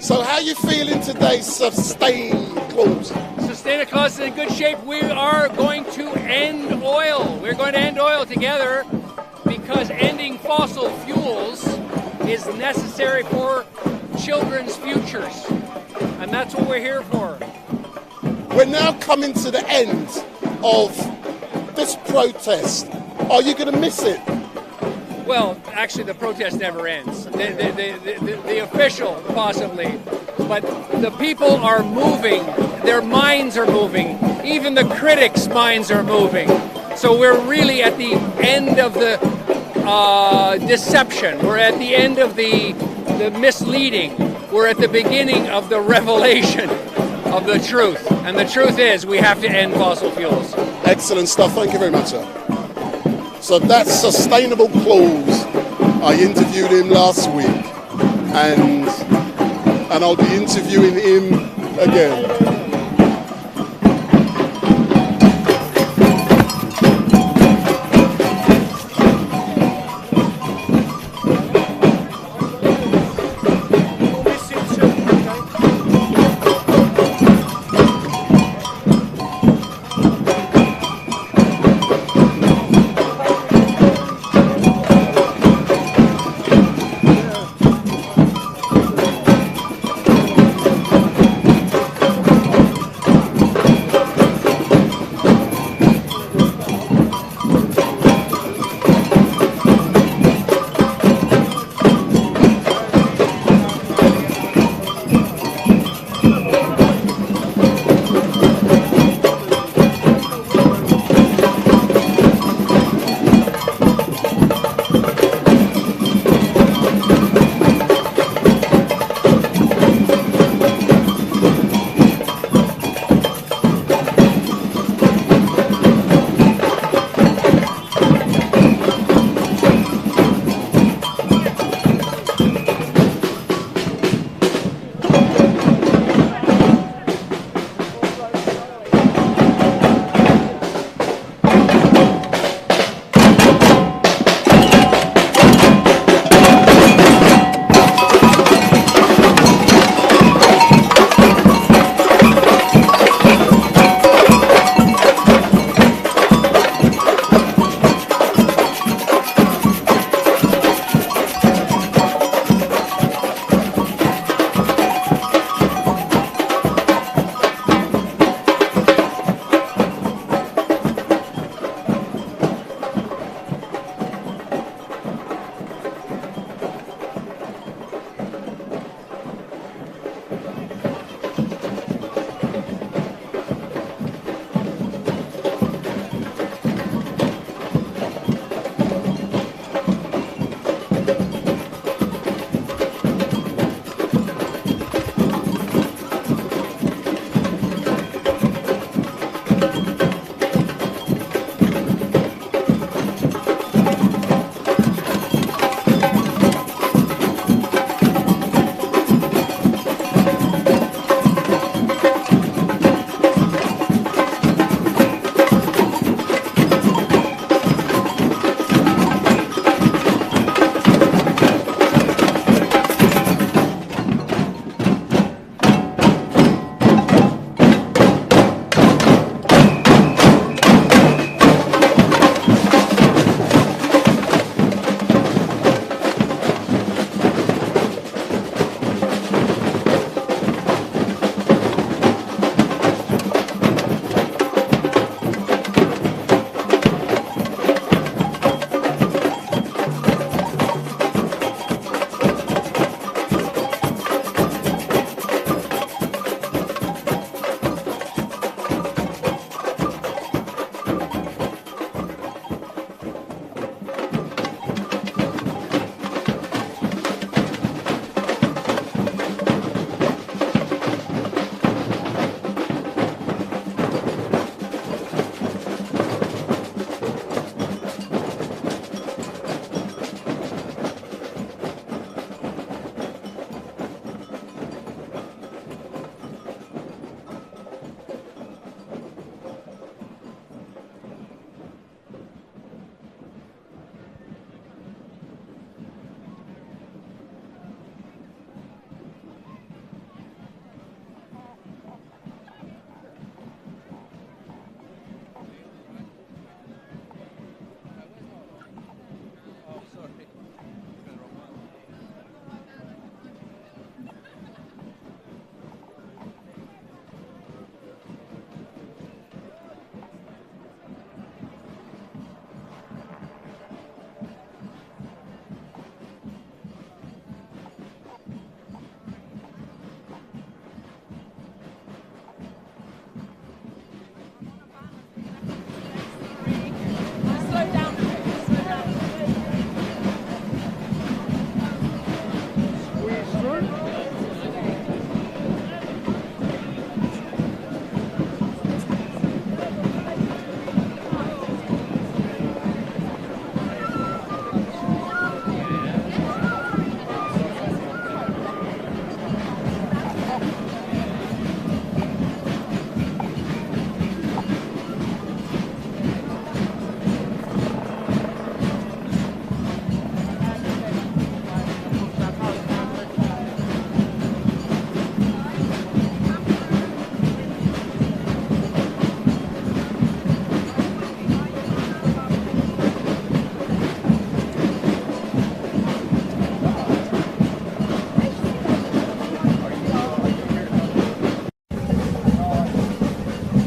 So how are you feeling today, Sustained Clause? Sustained Clause is in good shape. We are going to end oil. We're going to end oil together because ending fossil fuels is necessary for children's futures. And that's what we're here for. We're now coming to the end of this protest. Are you going to miss it? Well, actually, the protest never ends. The official, possibly. But the people are moving. Their minds are moving. Even the critics' minds are moving. So we're really at the end of the deception. We're at the end of the misleading. We're at the beginning of the revelation of the truth. And the truth is we have to end fossil fuels. Excellent stuff. Thank you very much, sir. So that's Sustainable Clause. I interviewed him last week, and I'll be interviewing him again.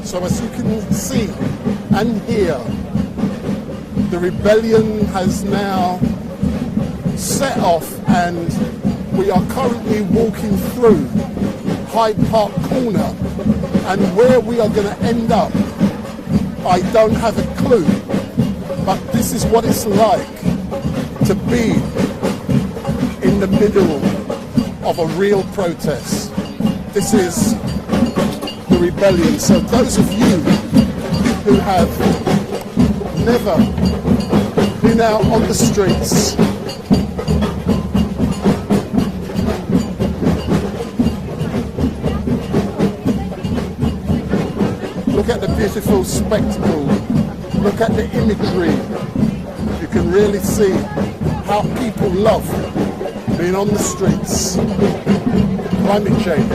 So as you can see and hear, the rebellion has now set off, and we are currently walking through Hyde Park Corner, and where we are going to end up, I don't have a clue, but this is what it's like to be in the middle of a real protest. This is the rebellion. So those of you who have never been out on the streets, look at the beautiful spectacle, look at the imagery. You can really see how people love being on the streets. Climate change.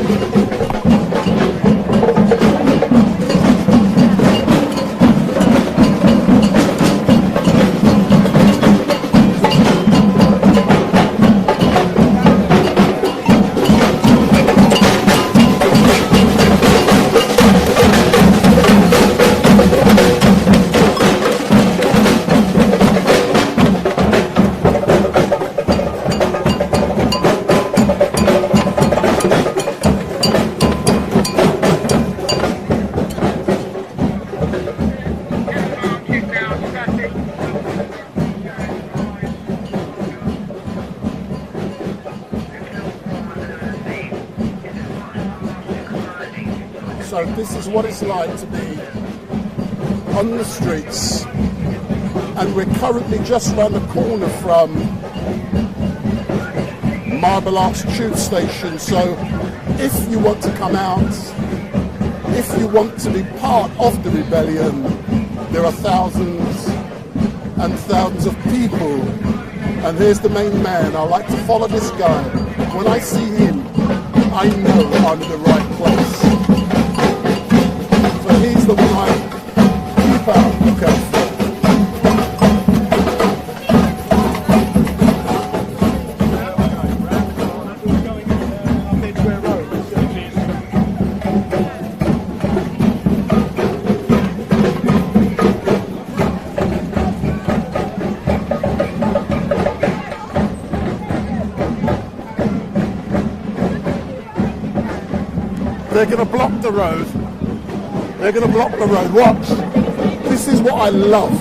So this is what it's like to be on the streets, and we're currently just around the corner from Marble Arch Tube Station. So if you want to come out, if you want to be part of the rebellion, there are thousands and thousands of people. And here's the main man. I like to follow this guy. When I see him, I know I'm in the right place. So he's the one I keep out, look out for. They're going to block the road. They're going to block the road. Watch. This is what I love.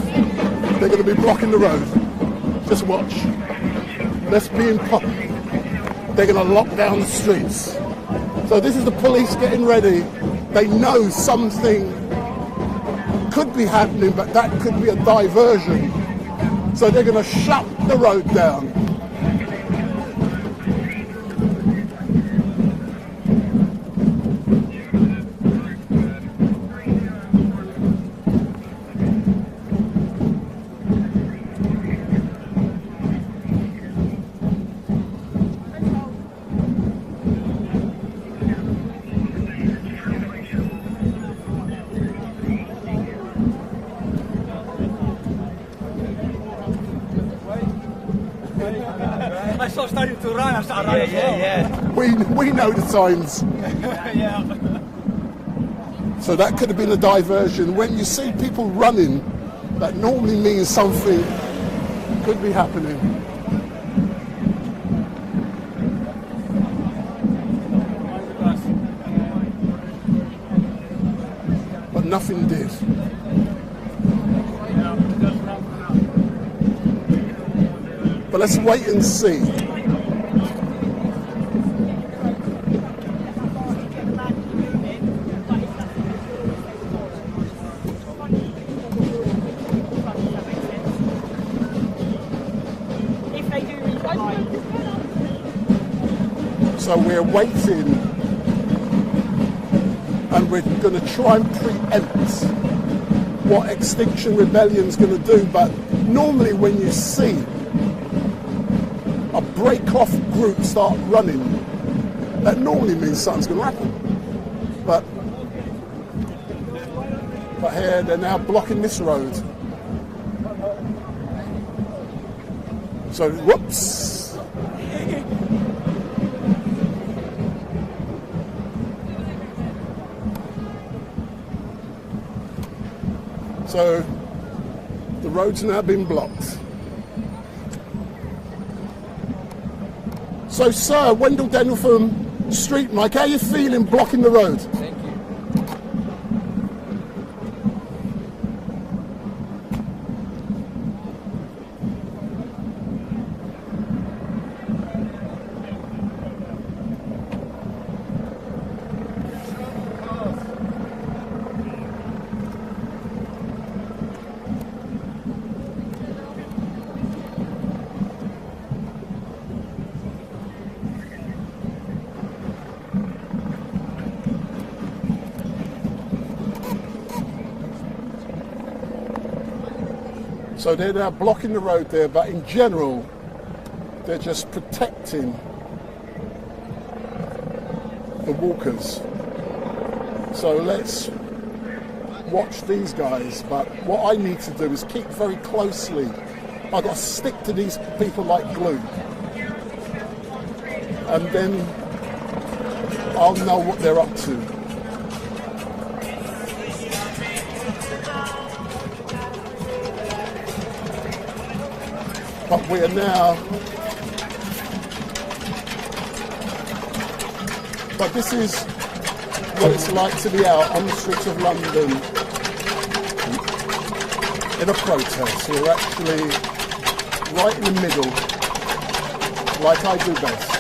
They're going to be blocking the road. Just watch. Let's be in pop. They're going to lock down the streets. So this is the police getting ready. They know something could be happening, but that could be a diversion. So they're going to shut the road down. I saw starting to run. I started running as well. We know the signs. Yeah. So that could have been a diversion. When you see people running, that normally means something could be happening. But nothing did. But let's wait and see. So we're waiting, and we're going to try and preempt what Extinction Rebellion is going to do. But normally when you see a break-off group start running, that normally means something's going to happen. But here they're now blocking this road. So whoops. So the road's now been blocked. So, sir, Wendell Daniel from StreetMic, how are you feeling blocking the road? Thank you. So they're now blocking the road there, but in general, they're just protecting the walkers. So let's watch these guys, but what I need to do is keep very closely. I've got to stick to these people like glue. And then I'll know what they're up to. But we are now, but this is what it's like to be out on the streets of London in a protest. We're actually right in the middle, like I do best.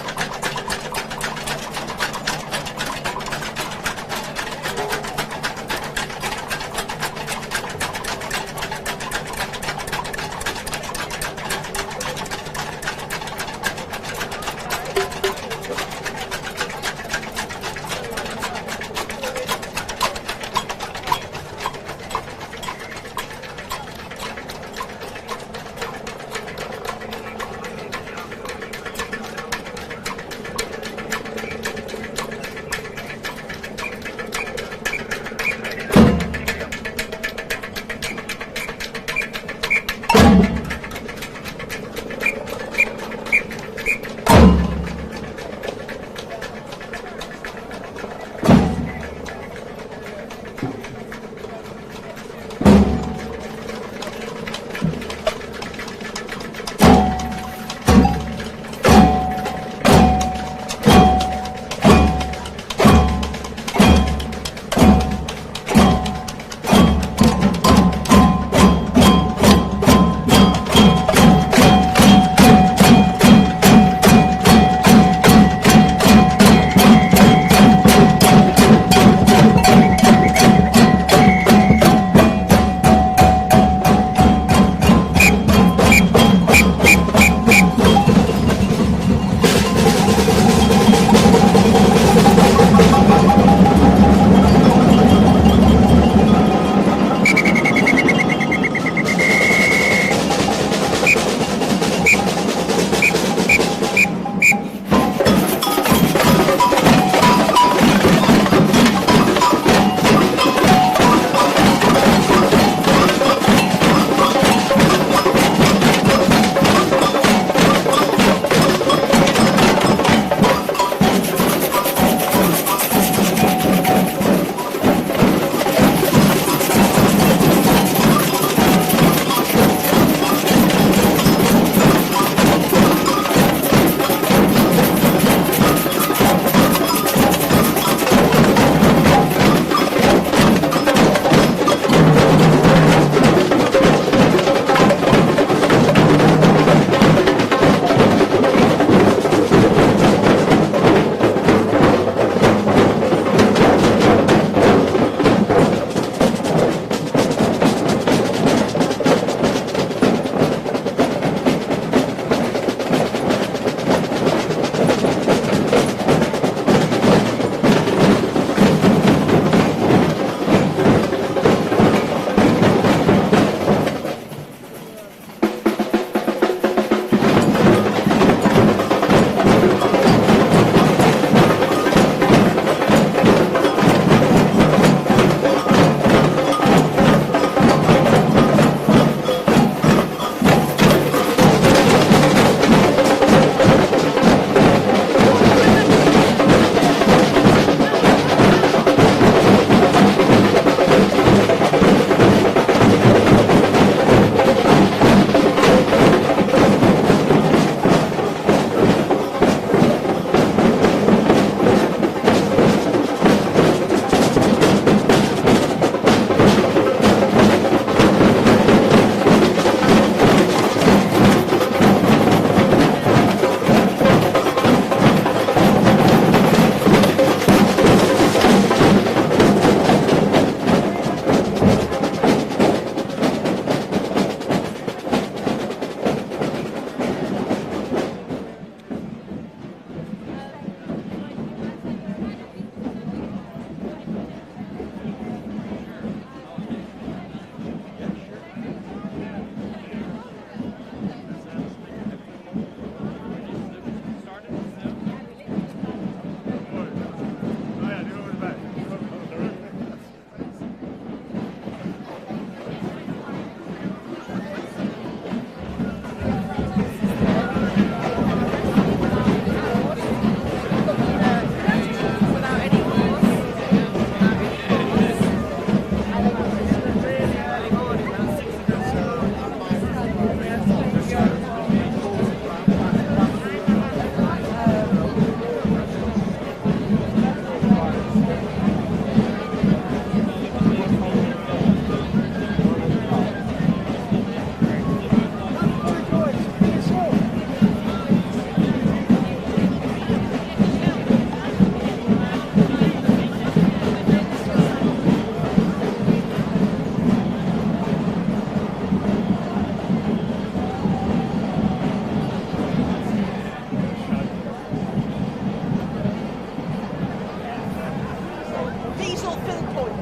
diesel fill point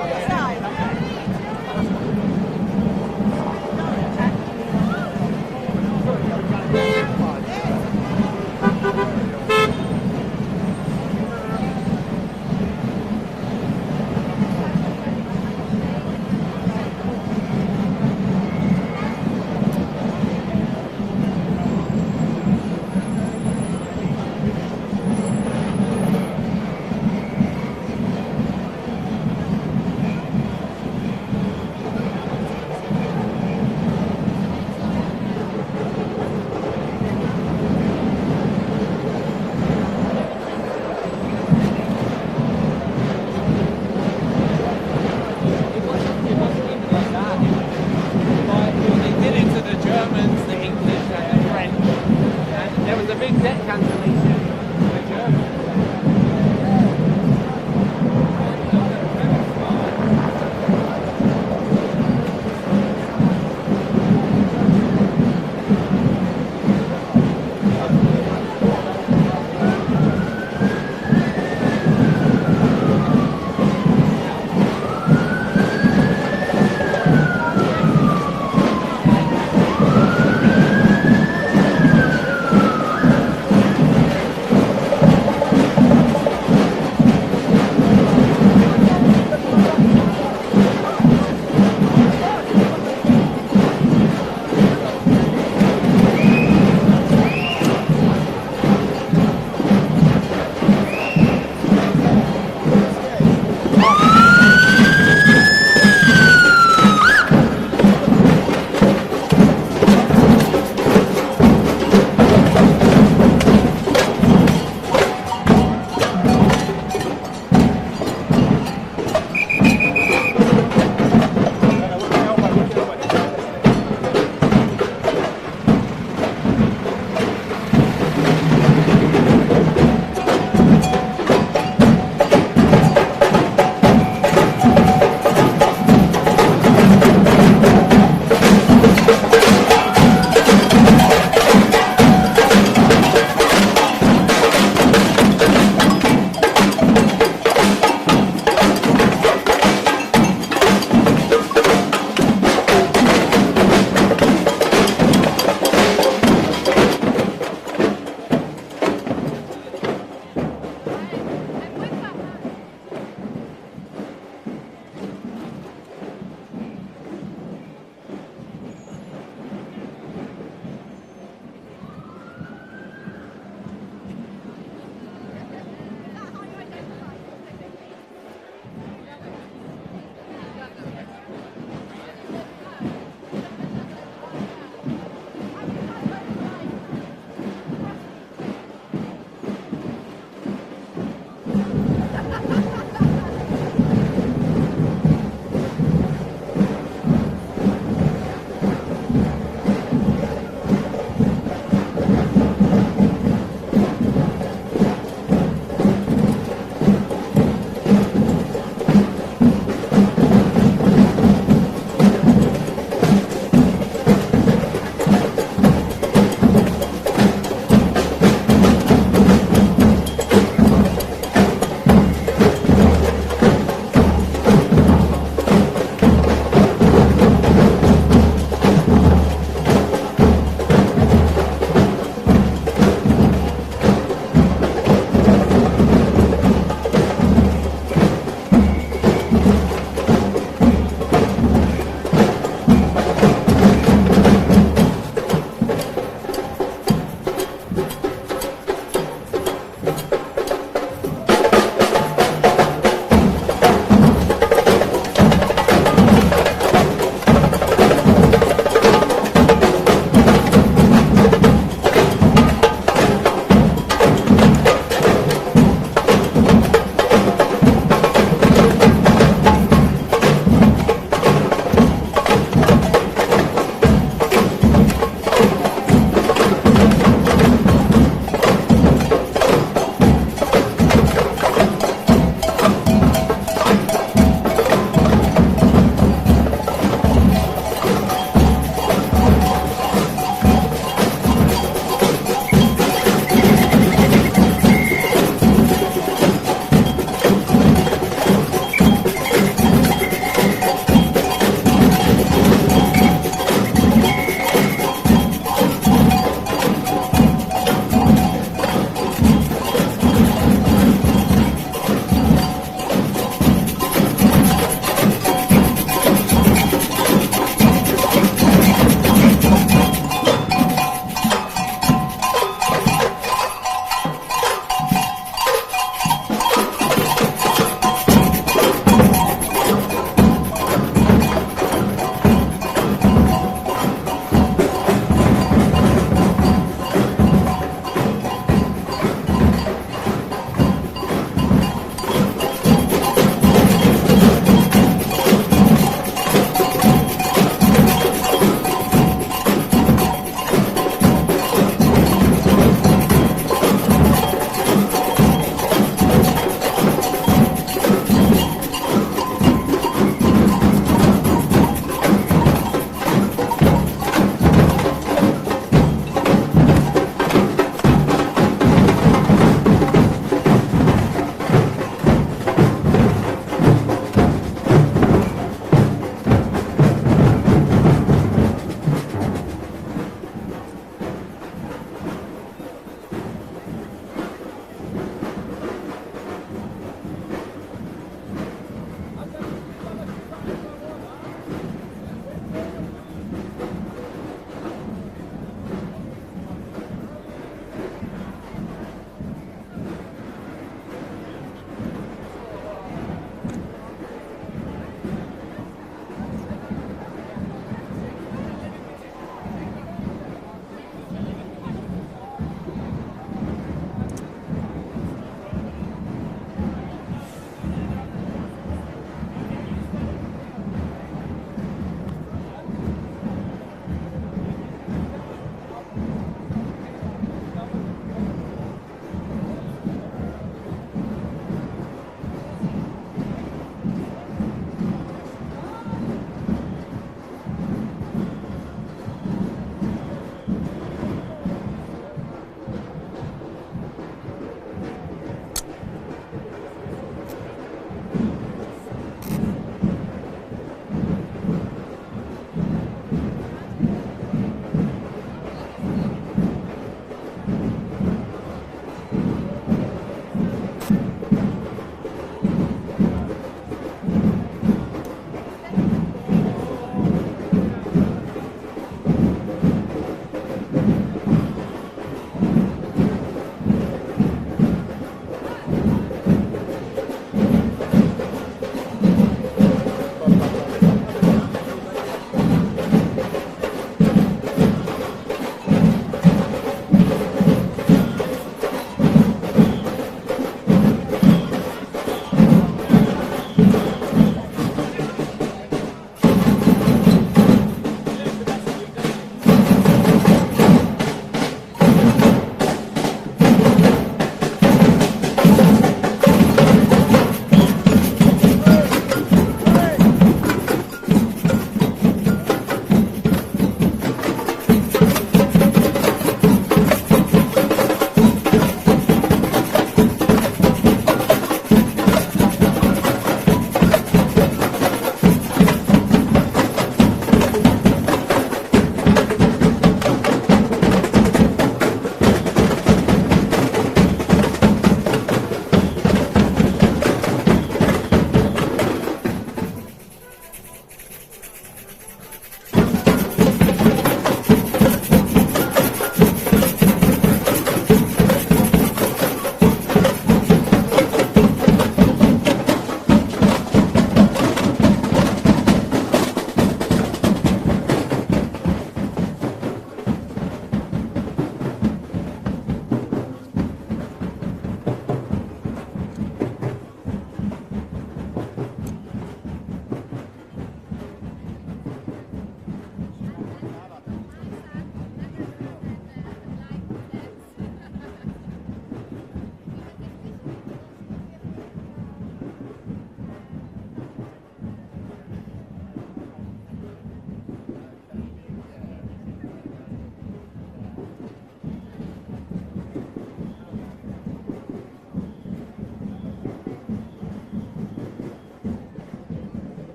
on the side.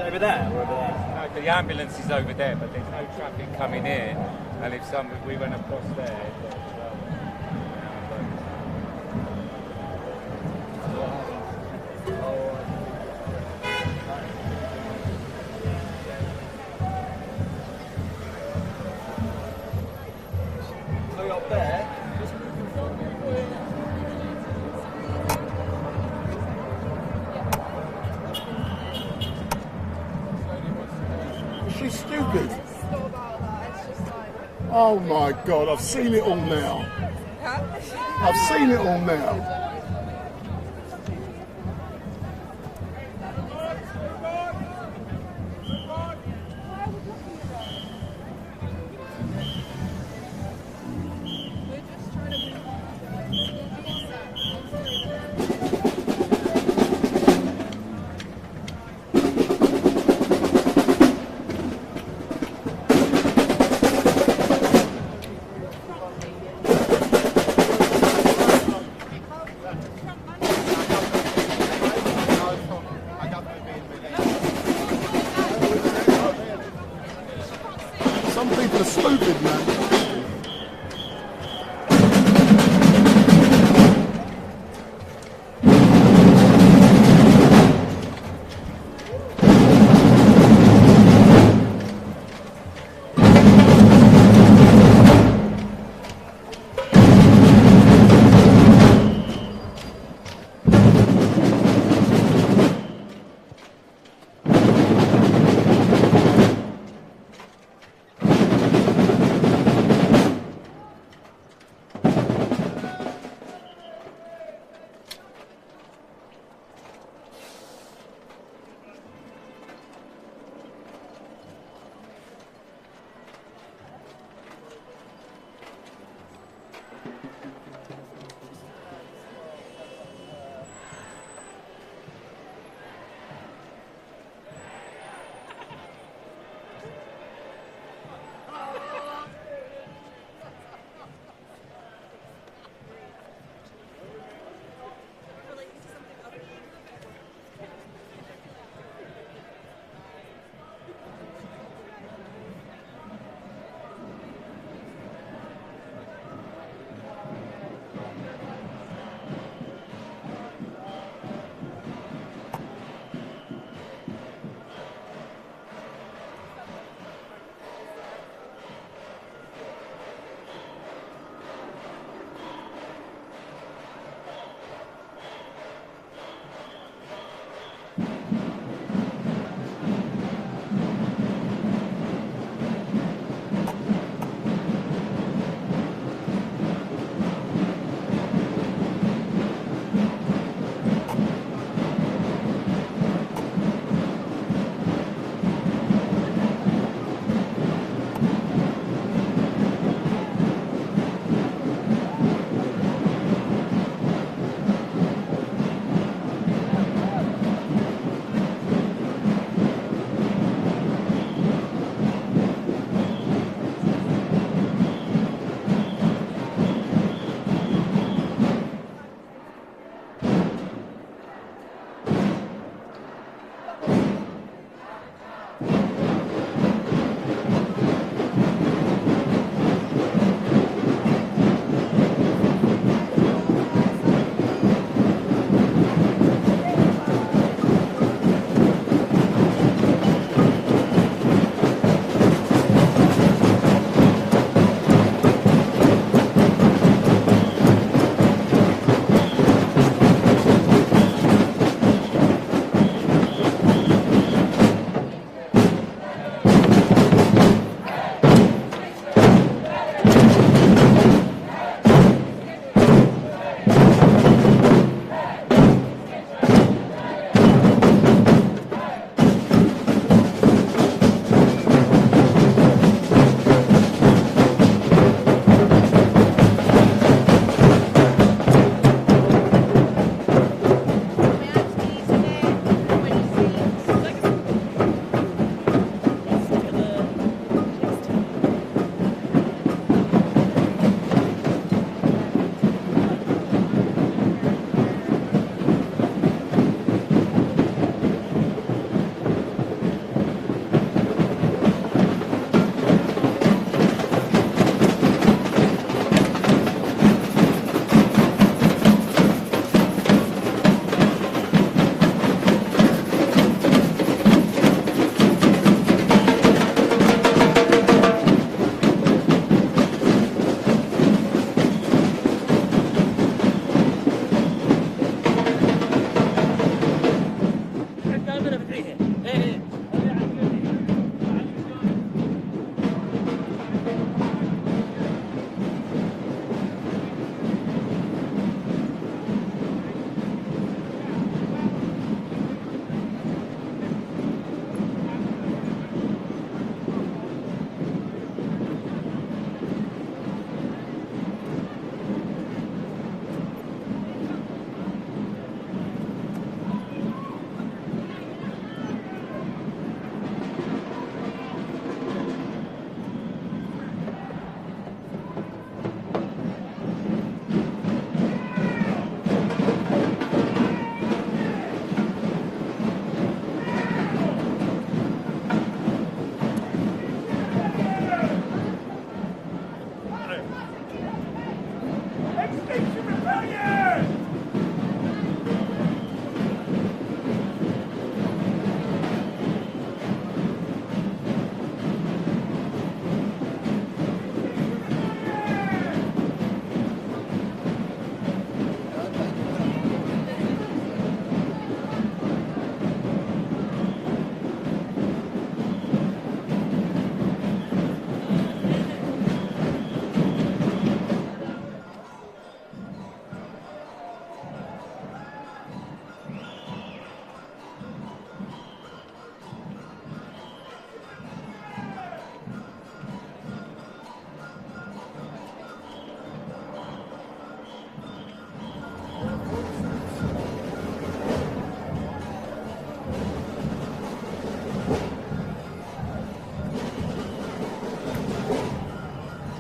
over there or over there? No, the ambulance is over there, but there's no traffic coming in. And if we went across there, So you're up there. She's stupid. Oh my God, I've seen it all now. I've seen it all now. Some people are stupid, man.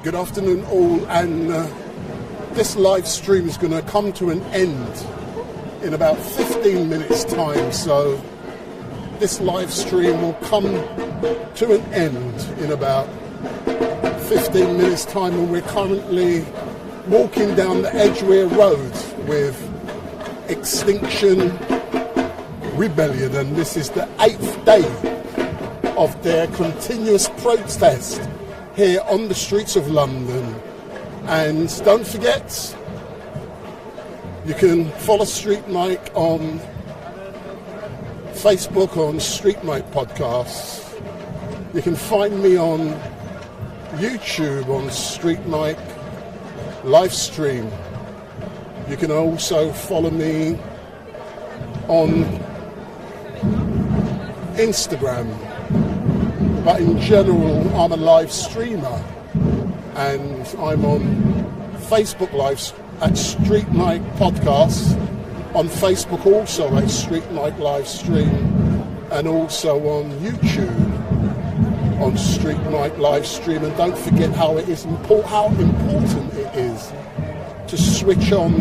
Good afternoon all, and this live stream is going to come to an end in about 15 minutes time, so this live stream will come to an end in about 15 minutes time, and we're currently walking down the Edgware Road with Extinction Rebellion, and this is the 8th day of their continuous protest here on the streets of London. And don't forget, you can follow StreetMic on Facebook on StreetMic Podcasts. You can find me on YouTube on StreetMic LiveStream. You can also follow me on Instagram. But in general, I'm a live streamer, and I'm on Facebook Live at StreetMic Podcasts, on Facebook also at StreetMic LiveStream, and also on YouTube on StreetMic LiveStream. And don't forget how important it is to switch on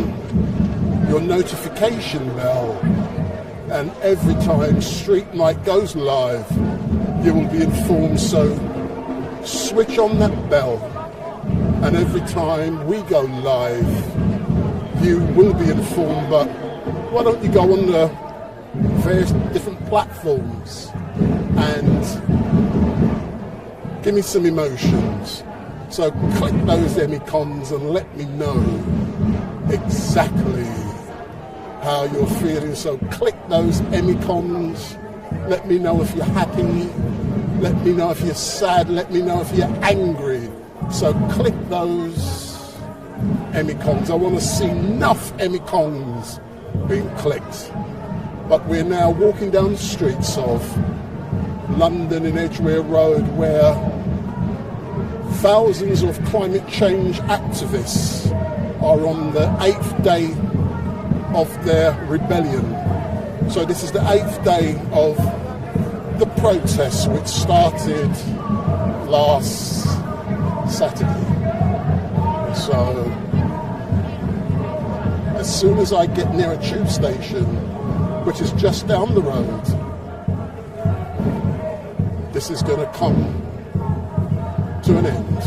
your notification bell, and every time StreetMic goes live, you will be informed, so switch on that bell, and every time we go live, you will be informed. But why don't you go on the various different platforms and give me some emotions? So click those emicons and let me know exactly how you're feeling. So click those emicons. Let me know if you're happy. Let me know if you're sad. Let me know if you're angry. So click those emicons. I want to see enough emicons being clicked. But we're now walking down the streets of London in Edgware Road, where thousands of climate change activists are on the 8th day of their rebellion. So this is the 8th day of the protests, which started last Saturday. So as soon as I get near a tube station, which is just down the road, this is going to come to an end.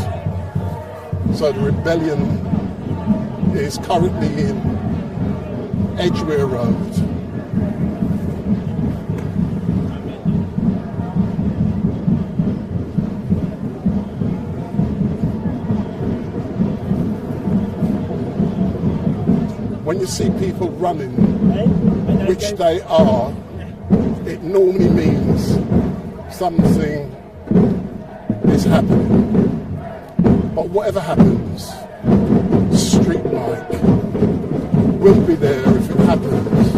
So the rebellion is currently in Edgware Road. When you see people running, which they are, it normally means something is happening. But whatever happens, StreetMic will be there if it happens.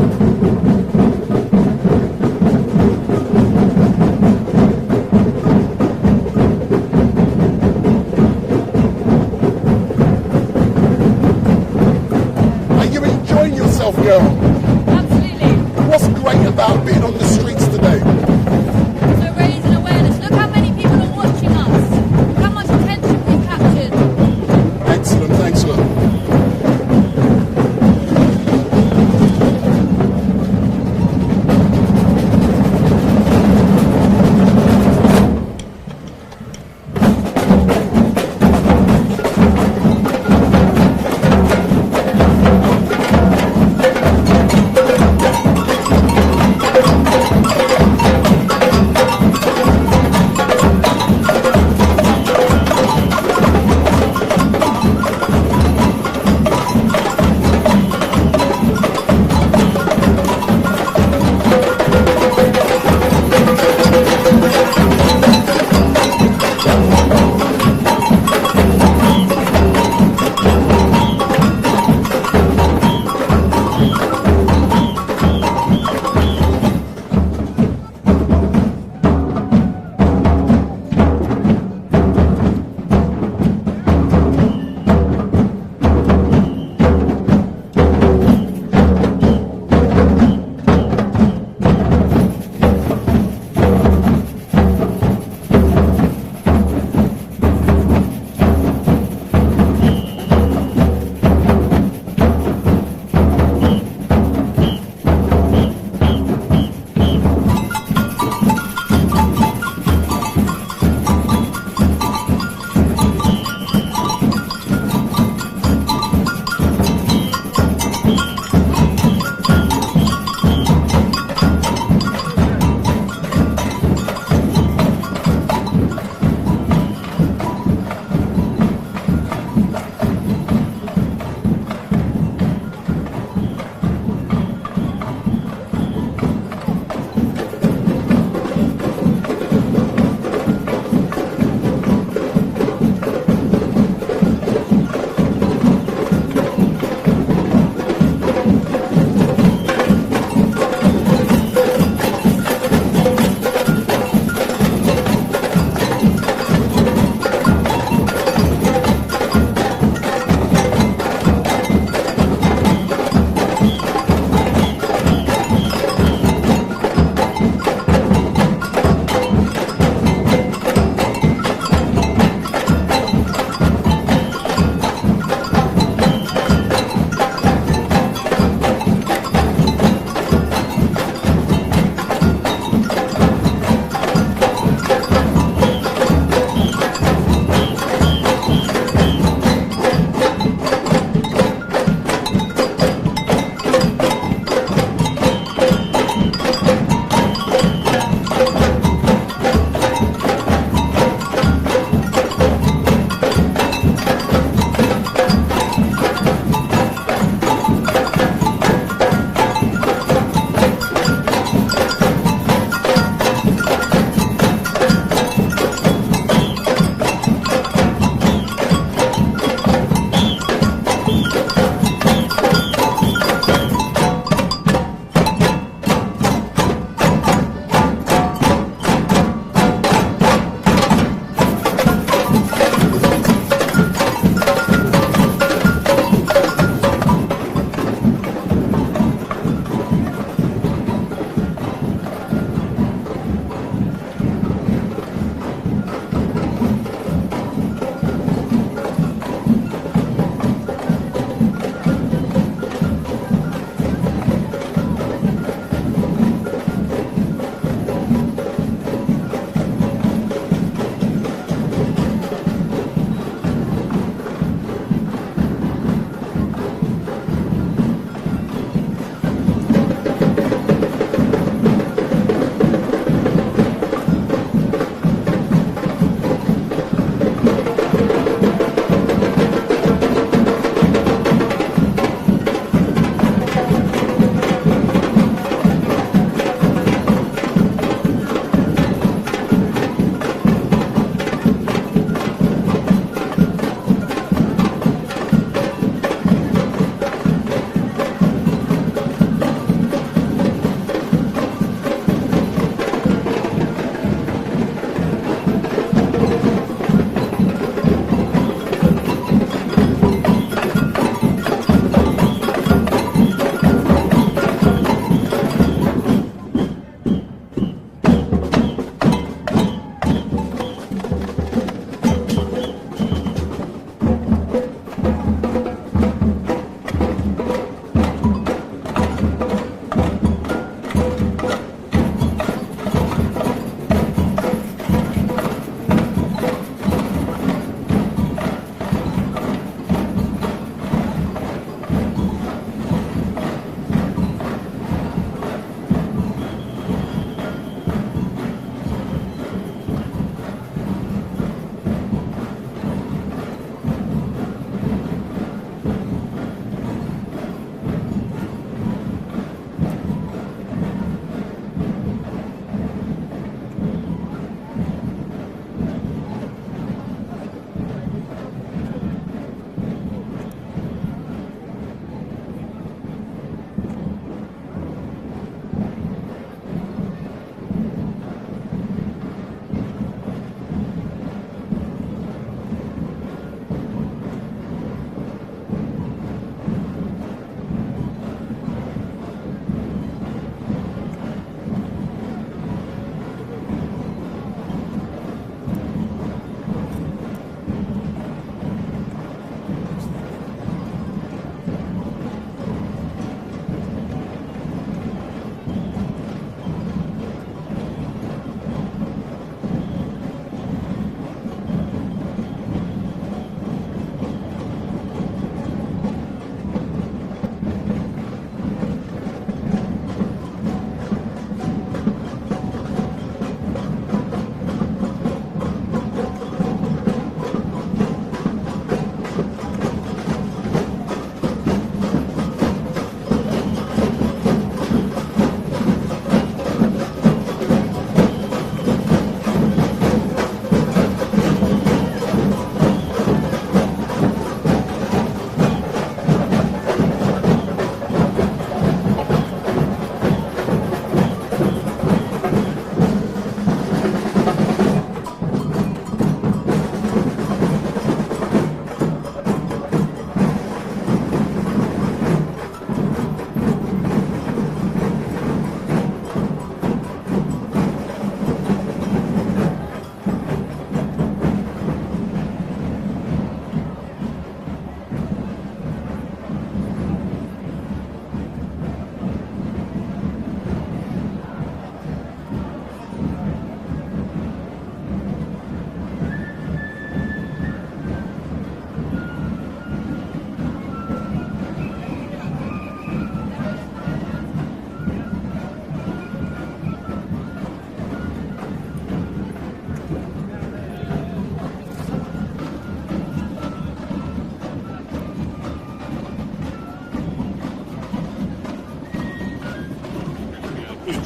Girl. Absolutely. What's great about being on the streets today? So raising awareness. Look how many people are watching us. Look how much attention we've captured. Excellent, thanks a lot.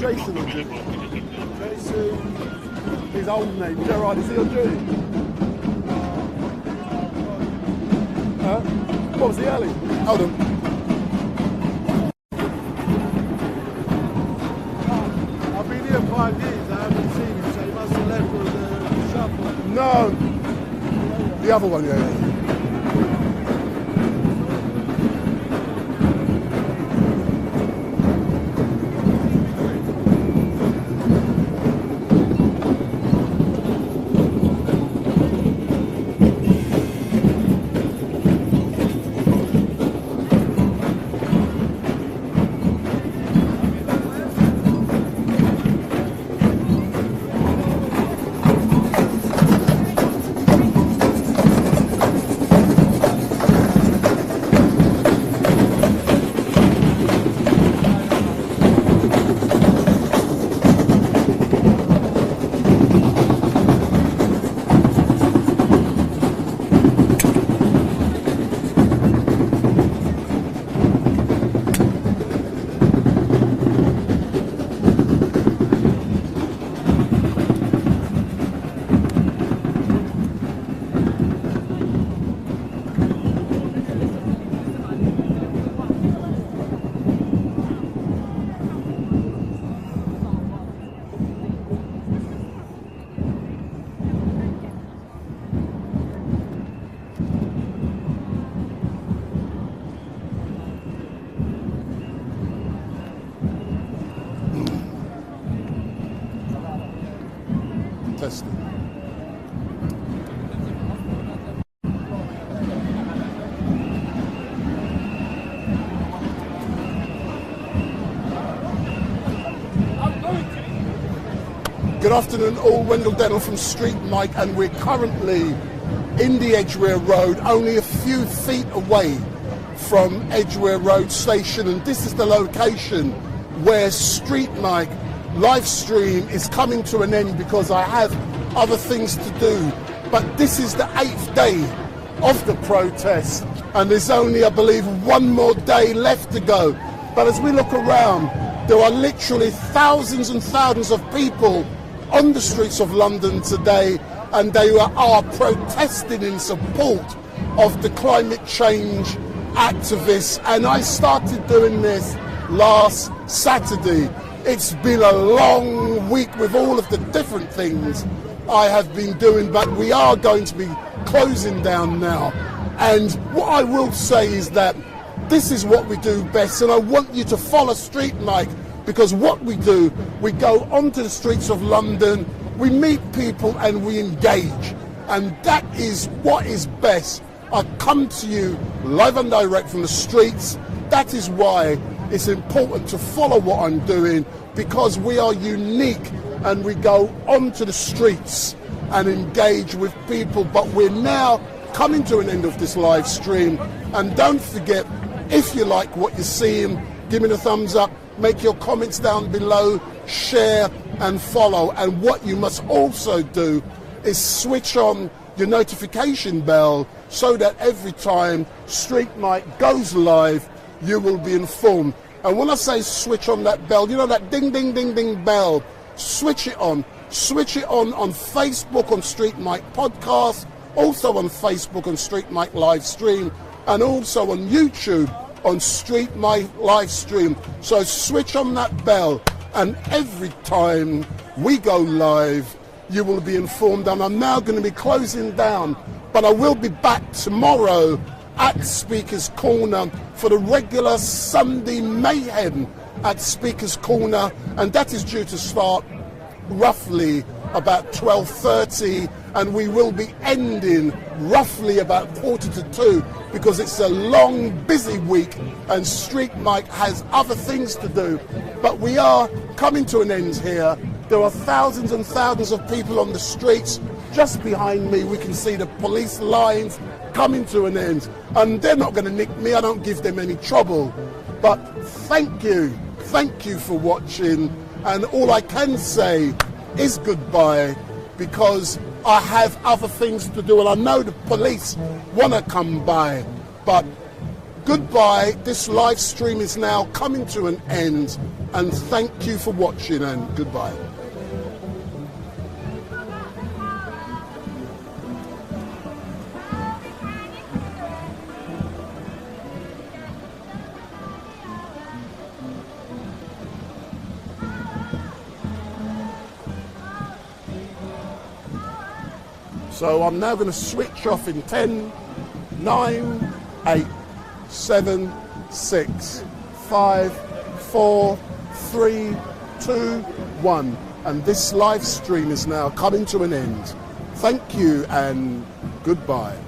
Jason on duty? Jason, his old name, Gerard, is he on duty? What was the alley? Hold on. I've been here 5 years, I haven't seen him, so he must have left with the shuffle. No, the other one, yeah. Testing. Good afternoon all, Wendell Dennell from StreetMic, and we're currently in the Edgware Road, only a few feet away from Edgware Road Station, and this is the location where StreetMic LiveStream is coming to an end because I have other things to do. But this is the 8th day of the protest, and there's only, I believe, one more day left to go. But as we look around, there are literally thousands and thousands of people on the streets of London today, and they are protesting in support of the climate change activists. And I started doing this last Saturday. It's been a long week with all of the different things I have been doing, but we are going to be closing down now. And what I will say is that this is what we do best, and I want you to follow StreetMic, because what we do, we go onto the streets of London, we meet people and we engage, and that is what is best. I come to you live and direct from the streets. That is why it's important to follow what I'm doing, because we are unique and we go onto the streets and engage with people. But we're now coming to an end of this live stream, and don't forget, if you like what you're seeing, give me the thumbs up, make your comments down below, share and follow. And what you must also do is switch on your notification bell so that every time StreetMic goes live, you will be informed. And when I say switch on that bell, you know that ding, ding, ding, ding bell, switch it on. Switch it on Facebook on StreetMic Podcast, also on Facebook on StreetMic LiveStream, and also on YouTube on StreetMic LiveStream. So switch on that bell, and every time we go live, you will be informed. And I'm now going to be closing down, but I will be back tomorrow at Speaker's Corner for the regular Sunday mayhem at Speaker's Corner, and that is due to start roughly about 12:30, and we will be ending roughly about 1:45, because it's a long, busy week and StreetMic has other things to do. But we are coming to an end here. There are thousands and thousands of people on the streets. Just behind me, we can see the police lines coming to an end, and they're not going to nick me. I don't give them any trouble. But thank you for watching, and all I can say is goodbye, because I have other things to do, and I know the police want to come by, but goodbye. This live stream is now coming to an end, and thank you for watching, and goodbye. So I'm now going to switch off in 10, 9, 8, 7, 6, 5, 4, 3, 2, 1. And this live stream is now coming to an end. Thank you and goodbye.